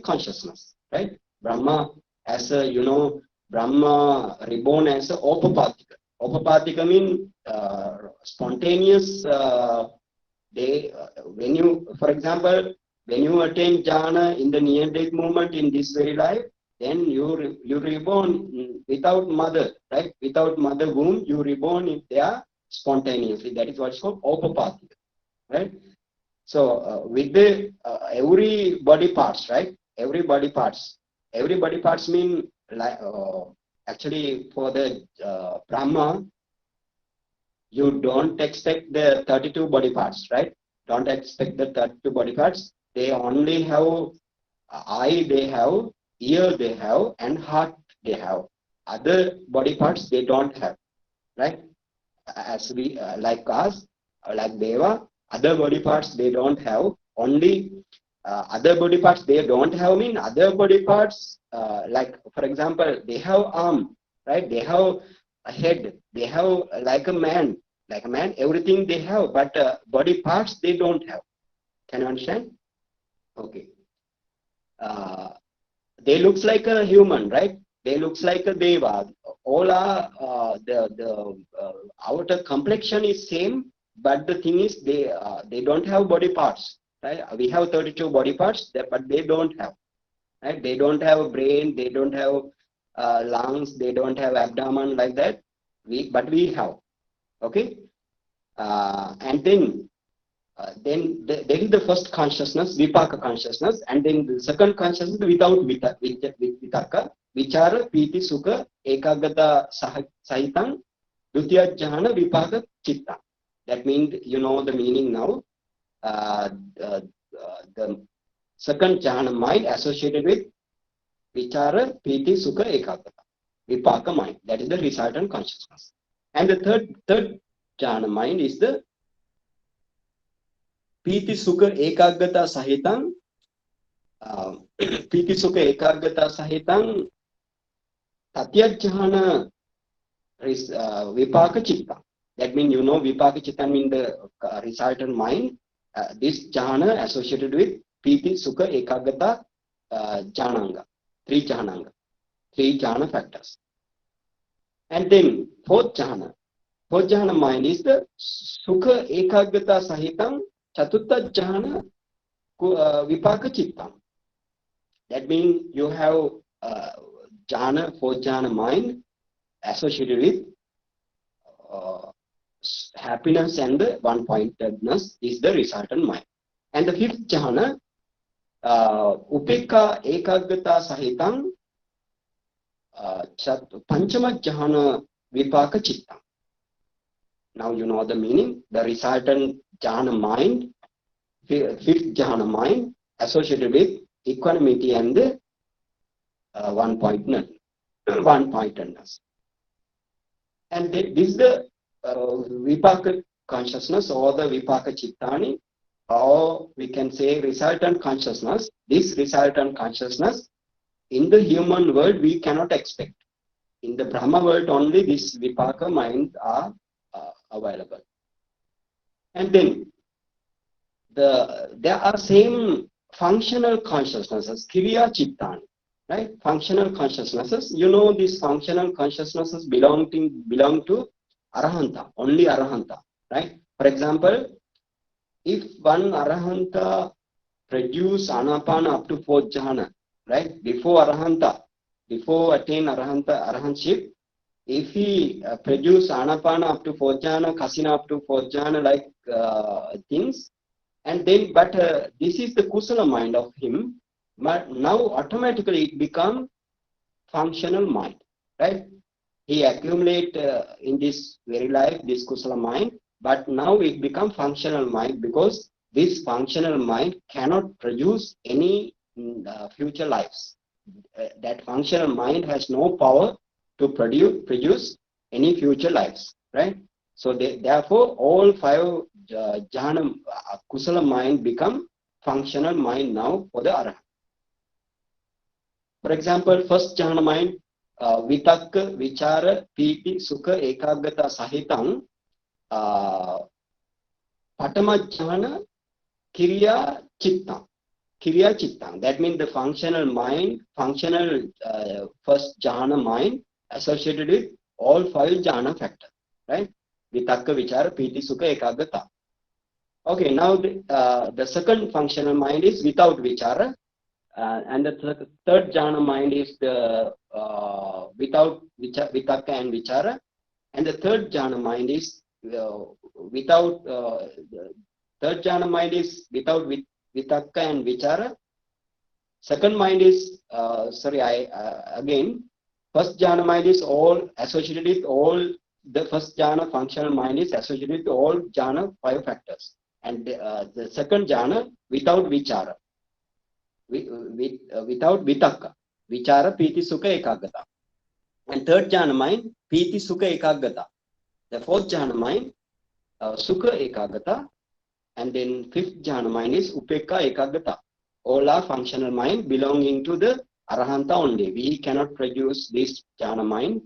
consciousness, right? Brahma as a, Brahma reborn as a Råpàvacara. Råpàvacara means spontaneous. When you, for example, when you attain jhana in the near death moment in this very life, then you reborn without mother, right? Without mother womb, you reborn in there spontaneously. That is what's called Råpàvacara, right? So with the every body parts, right? Every body parts mean like actually for the Brahma, you don't expect the 32 body parts, right? Don't expect the 32 body parts. They only have eye, they have ear, they have, and heart they have. Other body parts they don't have, right? As we like us, like Deva. Other body parts they don't have. Only other body parts they don't have mean other body parts like for example they have arm, right? They have a head. They have like a man, everything they have, but body parts they don't have. Can you understand? Okay. They looks like a human, right? They looks like a Deva. All are the outer complexion is same, but the thing is they don't have body parts, right? We have 32 body parts, but they don't have, right? They don't have a brain, they don't have lungs, they don't have abdomen like that. But we have, okay. And then there is the first consciousness, Vipàka consciousness, and then the second consciousness without Vipàka, Vichara, Piti, Sukha, Ekagata Sahitam, Dutiya Jhana, Vipàka, Citta. That means you know the meaning now. The second jhana mind associated with Vichara, Piti, Sukha, Ekagata, Vipàka mind. That is the resultant consciousness. And the third jhana mind is the Piti, Sukha, Ekagata Sahitam, Piti, Sukha, Ekagata Sahitam, Tatya Jhana, Vipàka, Citta. That means you know Vipàka, Citta means the resultant mind. This jhana associated with Piti, Sukha, Ekagata, Jhananga, three jhana factors. And then fourth jhana mind is the Sukha, Ekagata Sahitam, Chatutta Jhana, Vipàka, Citta. That means you have fourth jhana mind associated with happiness and the one-pointedness is the resultant mind. And the fifth jhana, Upekka Ekagata Sahitam, Panchama Jhana, Vipàka, Citta. Now you know the meaning. The resultant jhana mind, fifth jhana mind associated with equanimity and the one-pointedness. And this is the Vipàka consciousness or the Vipàka Cittàni, or we can say resultant consciousness. This resultant consciousness in the human world we cannot expect. In the Brahma world only this Vipàka minds are available. And then there are same functional consciousnesses, Kriyà, Cittàni, right? Functional consciousnesses. You know these functional consciousnesses belong to Arahanta, only Arahanta, right? For example, if one Arahanta produce Anapana up to fourth jhana, right? Before attain Arahantship, if he produce Anapana up to fourth jhana, Kasina up to fourth jhana, like things, and then, but this is the Kusala mind of him, but now automatically it becomes functional mind, right? He accumulate in this very life this Kusala mind, but now it becomes functional mind because this functional mind cannot produce any future lives. That functional mind has no power to produce any future lives, right? So therefore, all five jhana Kusala mind become functional mind now for the Arahant. For example, first jhana mind, Vitakka, Vichara, Piti, Sukha, Ekagata Sahitam, Patama jhana, Kriyà, Citta. Kriyà, Citta. That means the functional mind, first jhana mind associated with all five jhana factors, right? Vitakka, Vichara, Piti, Sukha, Ekagata. Okay, now the second functional mind is without Vichara, and the third jhana mind is the without Vitakka and Vichara, and the third jhana mind is without Vitakka and Vichara. Second mind is first jhana mind is all associated with all. The first jhana functional mind is associated with all jhana five factors, and the second jhana without Vichara, without Vitakka, Vichara, Piti, Sukha, Ekagata, and third jhana mind Piti, Sukha, Ekagata. The fourth jhana mind Sukha, Ekagata, and then fifth jhana mind is Upekka, Ekagata. All are functional mind belonging to the Arahanta only. We cannot produce this jhana mind.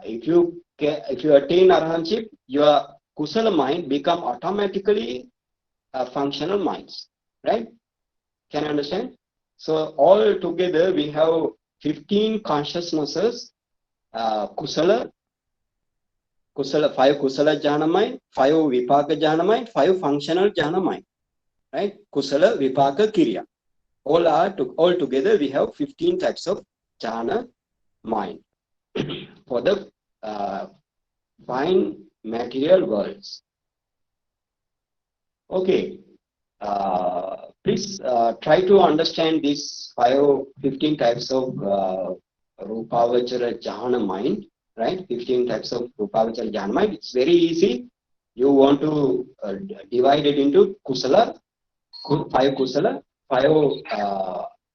If you attain Arahantship, your Kusala mind become automatically functional minds, right? Can you understand? So all together we have 15 consciousnesses, Kusala, five Kusala jhana mind, 5 Vipàka jhana mind, 5 functional jhana mind, right? Kusala, Vipàka, Kriyà. All together we have 15 types of jhana mind for the fine material worlds. Okay. Please try to understand these 15 types of Råpàvacara Jhana mind, right? 15 types of Råpàvacara Jhana mind. It's very easy. You want to divide it into Kusala, 5 Kusala, 5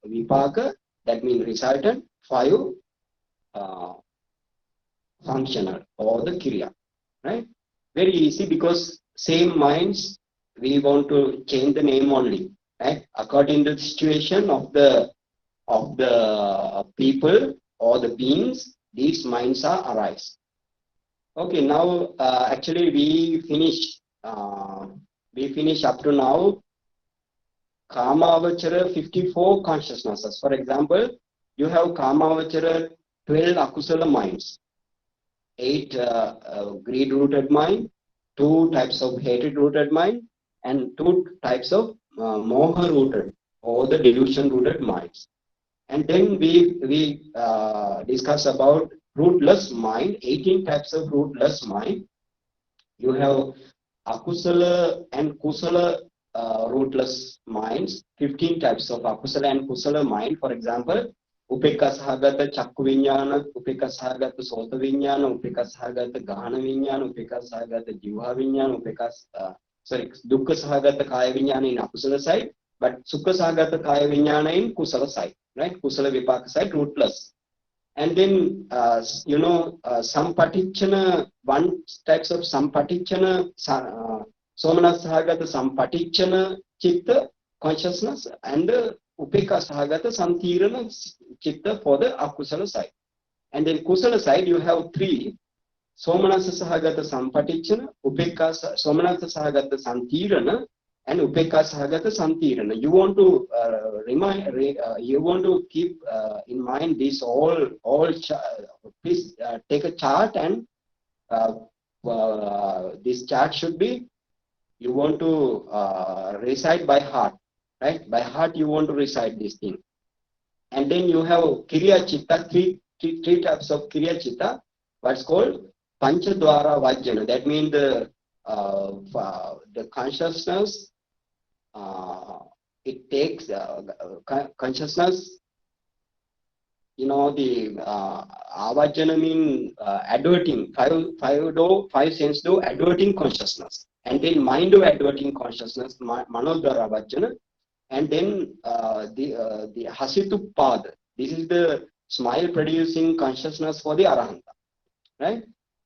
Vipàka, that means resultant, 5 uh, functional or the Kriyà, right? Very easy because same minds, we want to change the name only, right? According to the situation of the people or the beings, these minds are arise. Okay, now actually we finished up to now Kamavachara 54 consciousnesses. For example, you have Kamavachara 12 akusala minds, 8 greed rooted mind, 2 types of hatred rooted mind, and 2 types of moha rooted or the delusion rooted minds. And then we discuss about rootless mind, 18 types of rootless mind. You have akusala and kusala rootless minds, 15 types of akusala and kusala mind. For example, Upeka Sahagata Chakku Vinyana, Upeka Sahagata Sota Vinyana, Upeka Sahagata Gahana Vinyana, Upeka Sahagata Jiva Vinyana, Dukkha Sahagata Kaya Vinyana in akusala side, but Sukha Sahagata Kaya Vinyana in kusala side, right? Kusala Vipàka side, rootless. And then, Sampatichana, one types of Sampatichana, Somana Sahagata Sampatichana Chitta consciousness, and Upeka Sahagata Santirana Chitta for the Akusala side. And then Kusala side, you have 3. Somanasa Sahagata Sampatichana, Upeka Somanasa Sahagata Santirana, and Upeka Sahagata Santirana. You want to you want to keep in mind this all. Please take a chart, and this chart should be, you want to recite by heart, right? By heart you want to recite this thing. And then you have Kriyà Citta, three types of Kriyà Citta, what's called Panchadwara Vajjana. That means the consciousness, it takes consciousness, the avajjana mean adverting, five sense do adverting consciousness, and then mind of adverting consciousness, manodhara avajjana, and then the hasitu pad, this is the smile producing consciousness for the arahanta, right?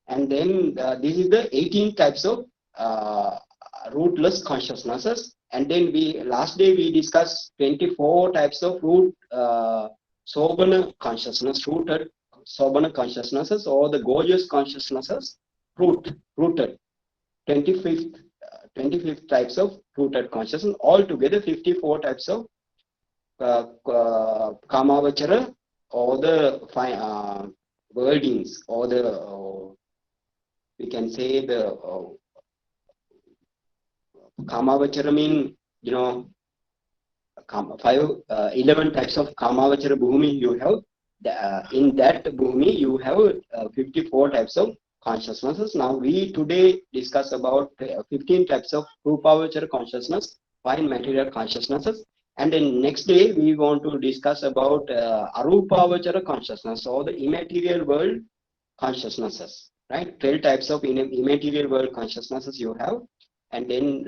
And then this is the 18 types of rootless consciousnesses. And then last day we discussed 24 types of root sobhana consciousness, rooted sobhana consciousnesses, or the gorgeous consciousnesses, rooted 25th types of rooted consciousness. Altogether 54 types of kamavachara, or the wordings, or the we can say the kamavachara mean, 11 types of kamavachara bhumi you have. In that bhumi you have 54 types of consciousnesses. Now we today discuss about 15 types of Råpàvacara consciousness, fine material consciousnesses. And then next day we want to discuss about Arupaavachara consciousness, or the immaterial world consciousnesses, right? 12 types of immaterial world consciousnesses you have. And then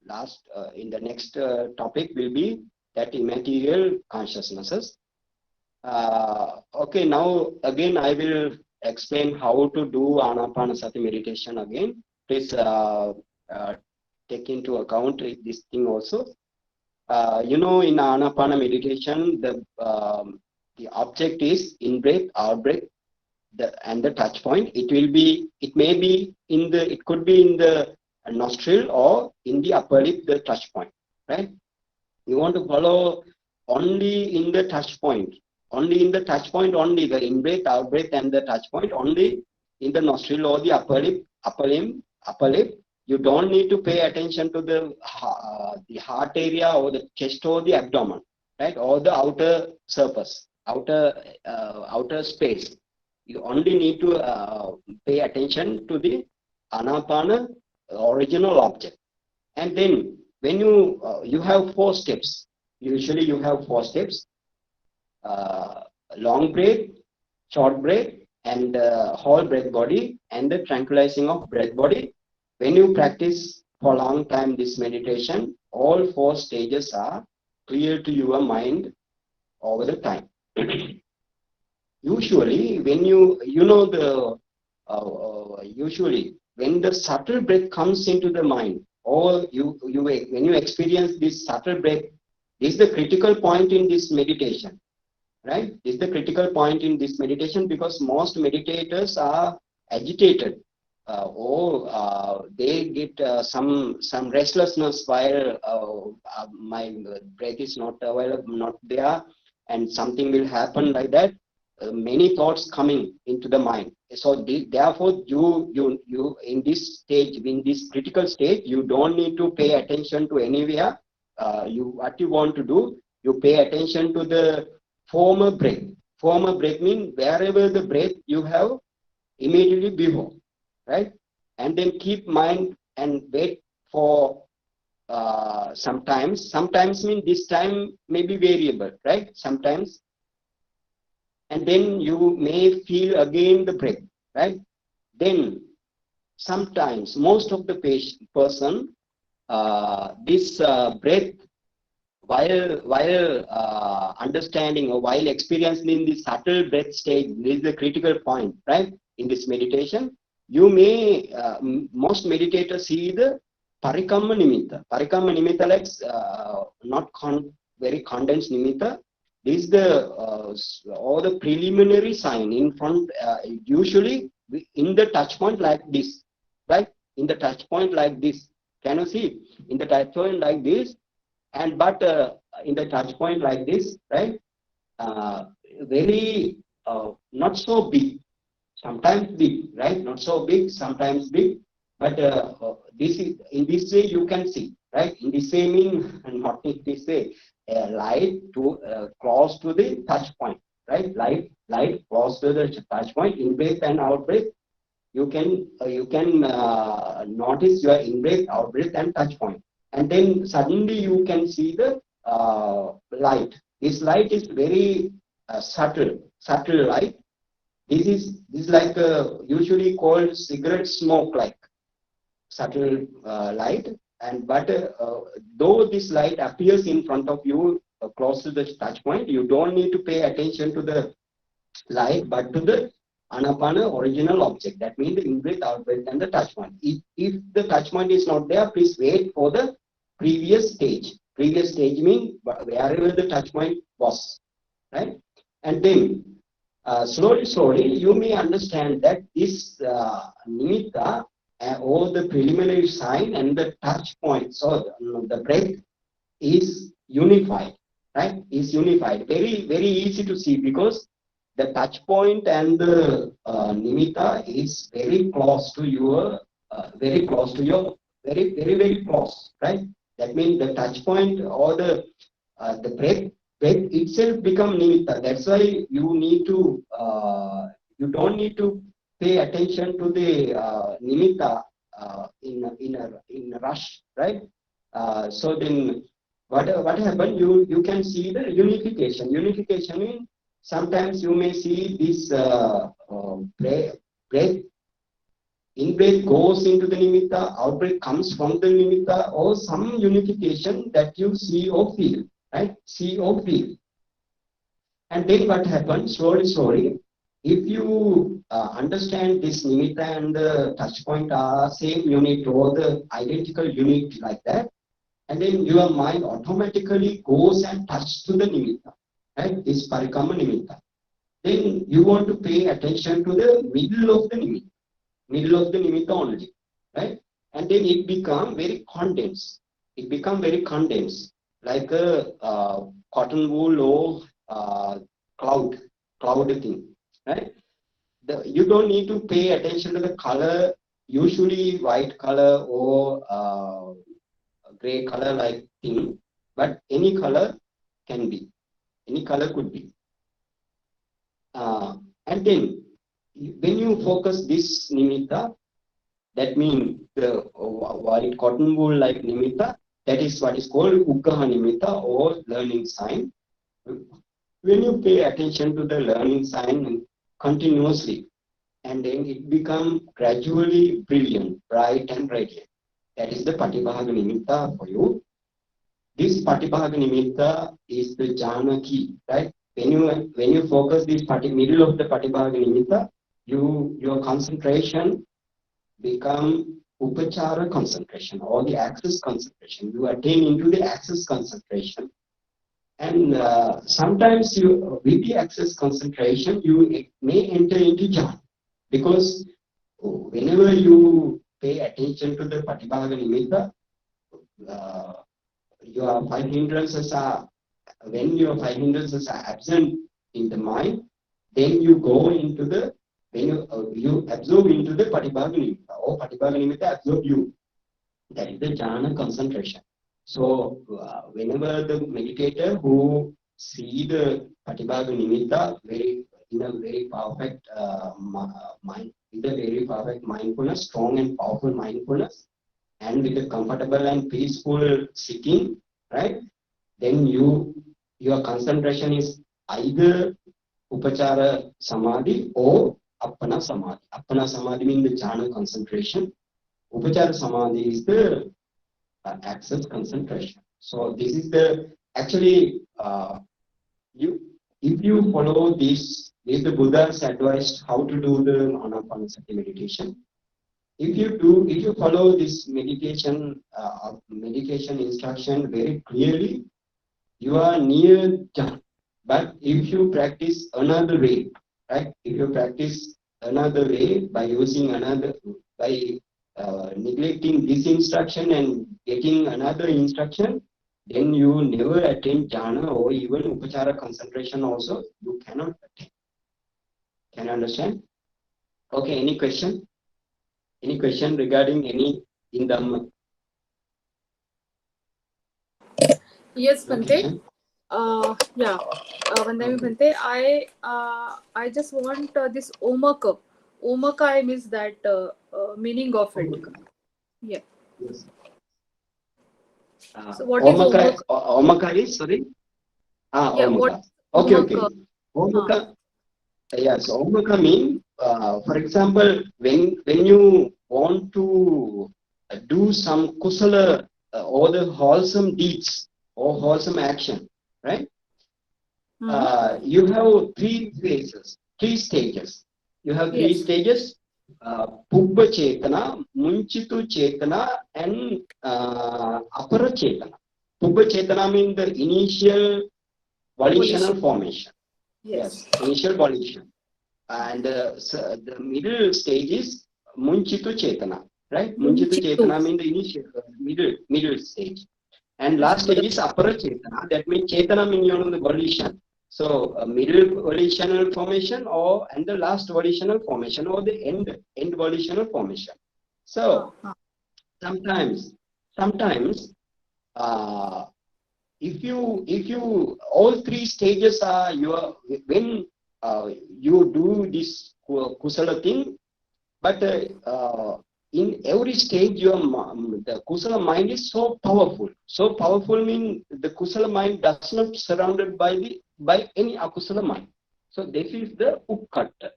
last in the next topic will be that immaterial consciousnesses. Okay, now again I will explain how to do Anapanasati meditation again. Please take into account this thing also. In Anapana meditation, the object is in breath, out breath, and the touch point. It could be in the nostril or in the upper lip, the touch point, right? You want to follow only in the touch point, only the in breath, out breath, and the touch point, only in the nostril or the upper lip. You don't need to pay attention to the heart area or the chest or the abdomen, right? Or the outer surface, outer space. You only need to pay attention to the Anapana original object. And then when you have 4 steps, usually you have 4 steps, long breath, short breath, and whole breath body, and the tranquilizing of breath body. When you practice for a long time this meditation, all 4 stages are clear to your mind over the time. Usually, when usually when the subtle breath comes into the mind, or when you experience this subtle breath, this is the critical point in this meditation, right? This is the critical point in this meditation, because most meditators are agitated, or they get some restlessness while my breath is not available, not there, and something will happen like that. Many thoughts coming into the mind. So therefore, you in this stage, in this critical stage, you don't need to pay attention to anywhere. What you want to do, you pay attention to the former breath. Former breath means wherever the breath you have, immediately before, right? And then keep mind and wait for sometimes mean this time may be variable, right? Sometimes, and then you may feel again the breath, right? Then sometimes, most of the person, this breath, while understanding or while experiencing the subtle breath stage, this is the critical point, right? In this meditation, you may most meditators see the parikamma nimitta. Parikamma nimitta, like not very condensed nimitta. This is the or the preliminary sign in front. Usually in the touch point like this, right? In the touch point like this. Can you see? In the touch point like this, and but in the touch point like this, right? Very not so big, sometimes big, right? Not so big, sometimes big, but this is in this way you can see, right? In this way mean not in this way, light to close to the touch point, right? Light close to the touch point, in breath and out breath. You can notice your in breath, out breath, and touch point, and then suddenly you can see the light. This light is very subtle light. This is like usually called cigarette smoke, like subtle light. And but though this light appears in front of you, close to the touch point, you don't need to pay attention to the light, but to the anapana original object. That means the in breath, out breath, and the touch point. If the touch point is not there, please wait for the previous stage. Previous stage means wherever the touch point was, right? And then slowly, you may understand that this nimitta, or the preliminary sign and the touch point, so the breath is unified, right? Is unified. Very easy to see, because the touch point and the nimitta is very close to your, very very close, right? That means the touch point or the breath itself become nimitta. That's why you need to you don't need to pay attention to the nimitta in a rush, right? So then what happened? You can see the unification. Unification means sometimes you may see this breath. In breath goes into the nimitta, out breath comes from the nimitta, or some unification that you see or feel, right? See or feel. And then what happens? Slowly, if you understand this nimitta and the touch point are same unit or the identical unit like that, and then your mind automatically goes and touches to the nimitta, right? This parikamma nimitta. Then you want to pay attention to the middle of the nimitta only, right? And then it become very condensed. It become very condensed, like a cotton wool or cloud thing, right? You don't need to pay attention to the color, usually white color or gray color like thing, but any color can be, any color could be. And then when you focus this nimitta, that means the white cotton wool like nimitta, that is what is called Uggaha nimitta or learning sign. When you pay attention to the learning sign continuously, and then it becomes gradually brilliant, bright and radiant. That is the Patibhaga nimitta for you. This Patibhaga nimitta is the jhana key, right? When you focus this middle of the Patibhaga nimitta, your concentration become upachara concentration or the access concentration. You attain into the access concentration, and sometimes you with the access concentration you may enter into jhana, because whenever you pay attention to the Patibhaga nimitta, your five hindrances are, when your five hindrances are absent in the mind, then you go into the, when you absorb into the Patibhaga nimitta, or Patibhaga nimitta absorb you. That is the jhana concentration. So whenever the meditator who see the Patibhaga nimitta in a very perfect mind, with a very perfect mindfulness, strong and powerful mindfulness, and with a comfortable and peaceful sitting, right? Then your concentration is either upachara samadhi or appana samadhi. Appana samadhi means the jhana concentration. Upachara samadhi is the access concentration. So this is the actually if you follow this the Buddha's advised how to do the anapanasati meditation. If you follow this meditation instruction very clearly, you are near jhana. But if you practice another way, right? If you practice another way by using neglecting this instruction and getting another instruction, then you never attain jhana, or even upachara concentration also you cannot attain. Can you understand? Okay, any question? Any question regarding any in Dhamma? Yes, No Bhante. question? Yeah. Vandami Bhante, I just want this omaka. Omaka, I miss that meaning of it. Yeah. Yes. So what is omaka? Omaka is, sorry? Yeah, what Omaka. Okay, okay. omaka? Omaka, yes, Omaka mean, for example, when you want to do some kusala or the wholesome deeds or wholesome action, right? You have three phases, three stages. You have three Yes. stages: Pubba Chetana, Munchitu Chetana, and Apara Chetana. Pubba Chetana means the initial volitional formation. Yes, initial volition. And the middle stage is Munchitu Chetana, right? Munchitu Chetana means the initial, middle stage. And last stage is Apara Chetana. That means Chetana means the volition. So middle volitional formation and the last volitional formation or the end volitional formation. So sometimes if you all three stages are when you do this kusala thing, but in every stage the kusala mind is so powerful. So powerful means the kusala mind does not surrounded by any akusala mind. So this is the ukkatta,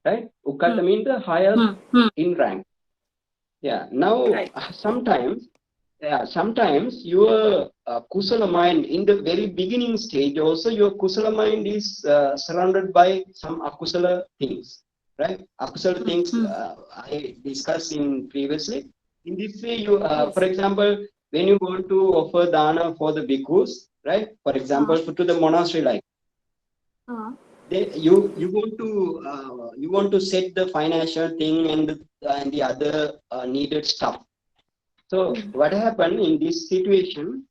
right? Ukkatta means the highest in rank. Yeah. Now sometimes your kusala mind in the very beginning stage also, your kusala mind is surrounded by some akusala things, right? Akusala things I discussed in previously. In this way, you for example, when you want to offer dana for the bhikkhus, right? For example, to the monastery life, you want to set the financial thing and the other needed stuff. So what happened in this situation?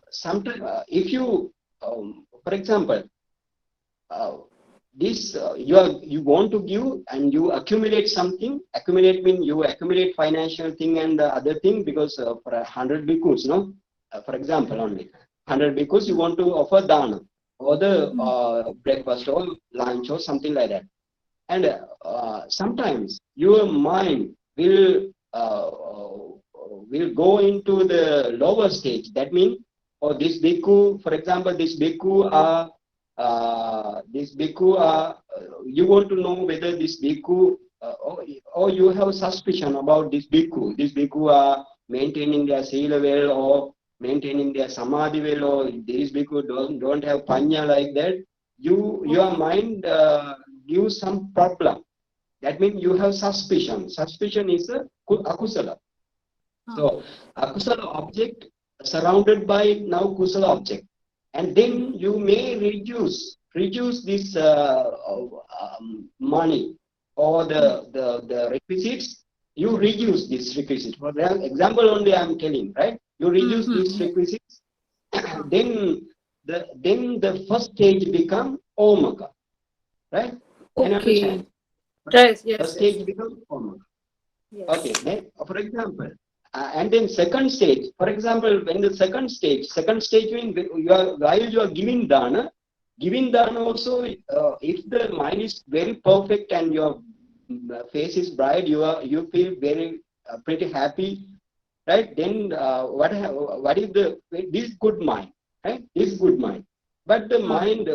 Sometimes if you, for example, this you want to give and you accumulate something. Accumulate means you accumulate financial thing and the other thing, because for 100 bhikkhus, no, for example, only 100 bhikkhus you want to offer dana or the breakfast or lunch or something like that. And sometimes your mind will go into the lower stage. That means, or this bhikkhu, for example, this bhikkhu you want to know whether this bhikkhu, or you have suspicion about this bhikkhu. This bhikkhu are maintaining their sila well, or maintaining their samadhi well, or these bhikkhu don't have panya like that. Your mind gives some problem. That means you have suspicion. Suspicion is a akusala. So akusala object surrounded by now kusala object, and then you may reduce this money or the requisites. You reduce this requisite. For example, only I am telling, right? You reduce these requisites, then the first stage become omaka, right? Can you understand? Right. Yes. First stage becomes omaka. Yes. Okay. Then, for example, and then second stage. For example, when the second stage means while you are giving dana also, if the mind is very perfect and your face is bright, you feel very pretty happy, right? Then what is this good mind, right? This good mind, but the mind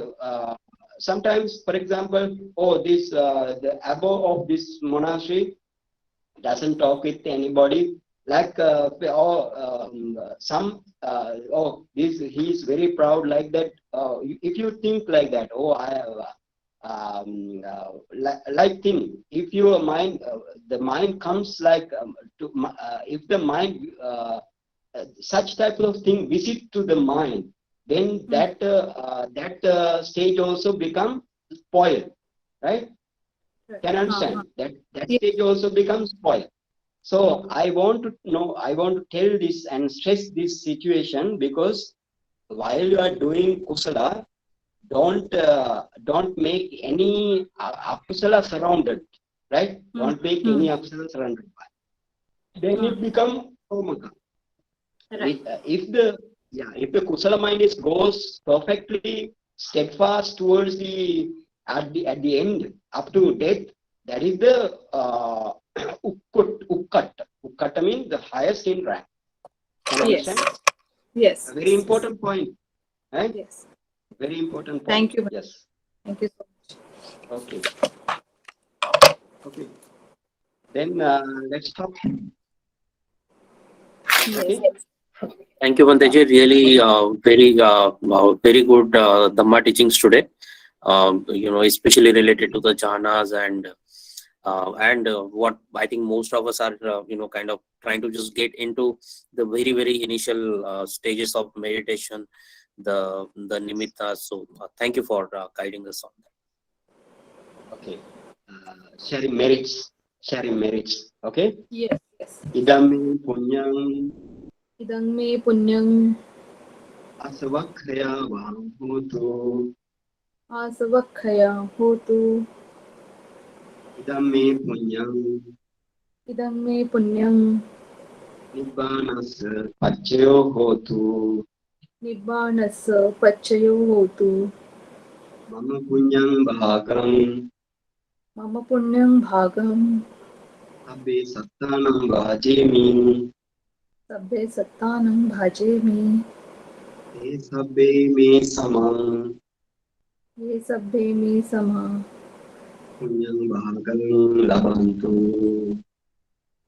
sometimes, for example, the above of this monastery doesn't talk with anybody, like he is very proud like that. If you think like that, like thing, if your mind the mind comes like if the mind such type of thing visit to the mind, then that stage also become spoiled, right? Can you understand? That stage also becomes spoiled. So I want to tell this and stress this situation, because while you are doing kusala, don't make any akusala surrounded, right? Don't make any akusala surrounded. Then it become omaka. Right. If the kusala mind goes perfectly steadfast towards the at the end up to death, that is the ukkata means the highest in rank. Can you Yes. understand? Yes. A very important point, right? Yes. Very important point. Thank you. Yes. Thank you so much. Okay. Okay. Then let's stop. Okay. Thank you, Bhanteji. Really, very good Dhamma teachings today. Especially related to the jhanas and what I think most of us are, kind of trying to just get into the very, very initial stages of meditation, the nimitta. So thank you for guiding us on that. Okay. Sharing merits. Okay. Yes. Yes. Idame punyang Idang me punyang asavakhaya vahutu. asavakhaya hotu. Idame punyang Idang me punyang nibbanasa pachayo hotu. nibbanasa pachayo hotu. Mama punyang bhagam Mama punyang bhagam abbe sattanam bhajemi. sabbe sattanam bhajemi. Ye sabbe me samam. Ye sabbe me sama. Punyang bhagam labantu.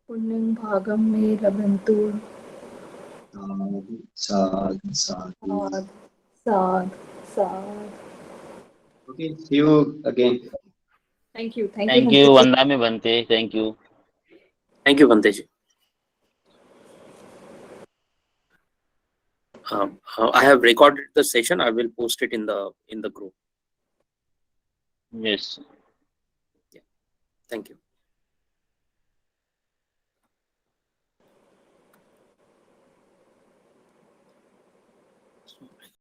Punyang bhagam me labantu. Sadhu. Sad. Okay, see you again. Thank you. Thank you, Vandami Bhante. Thank you. Thank you, Bhanteji. I have recorded the session. I will post it in the group. Yes. Thank you.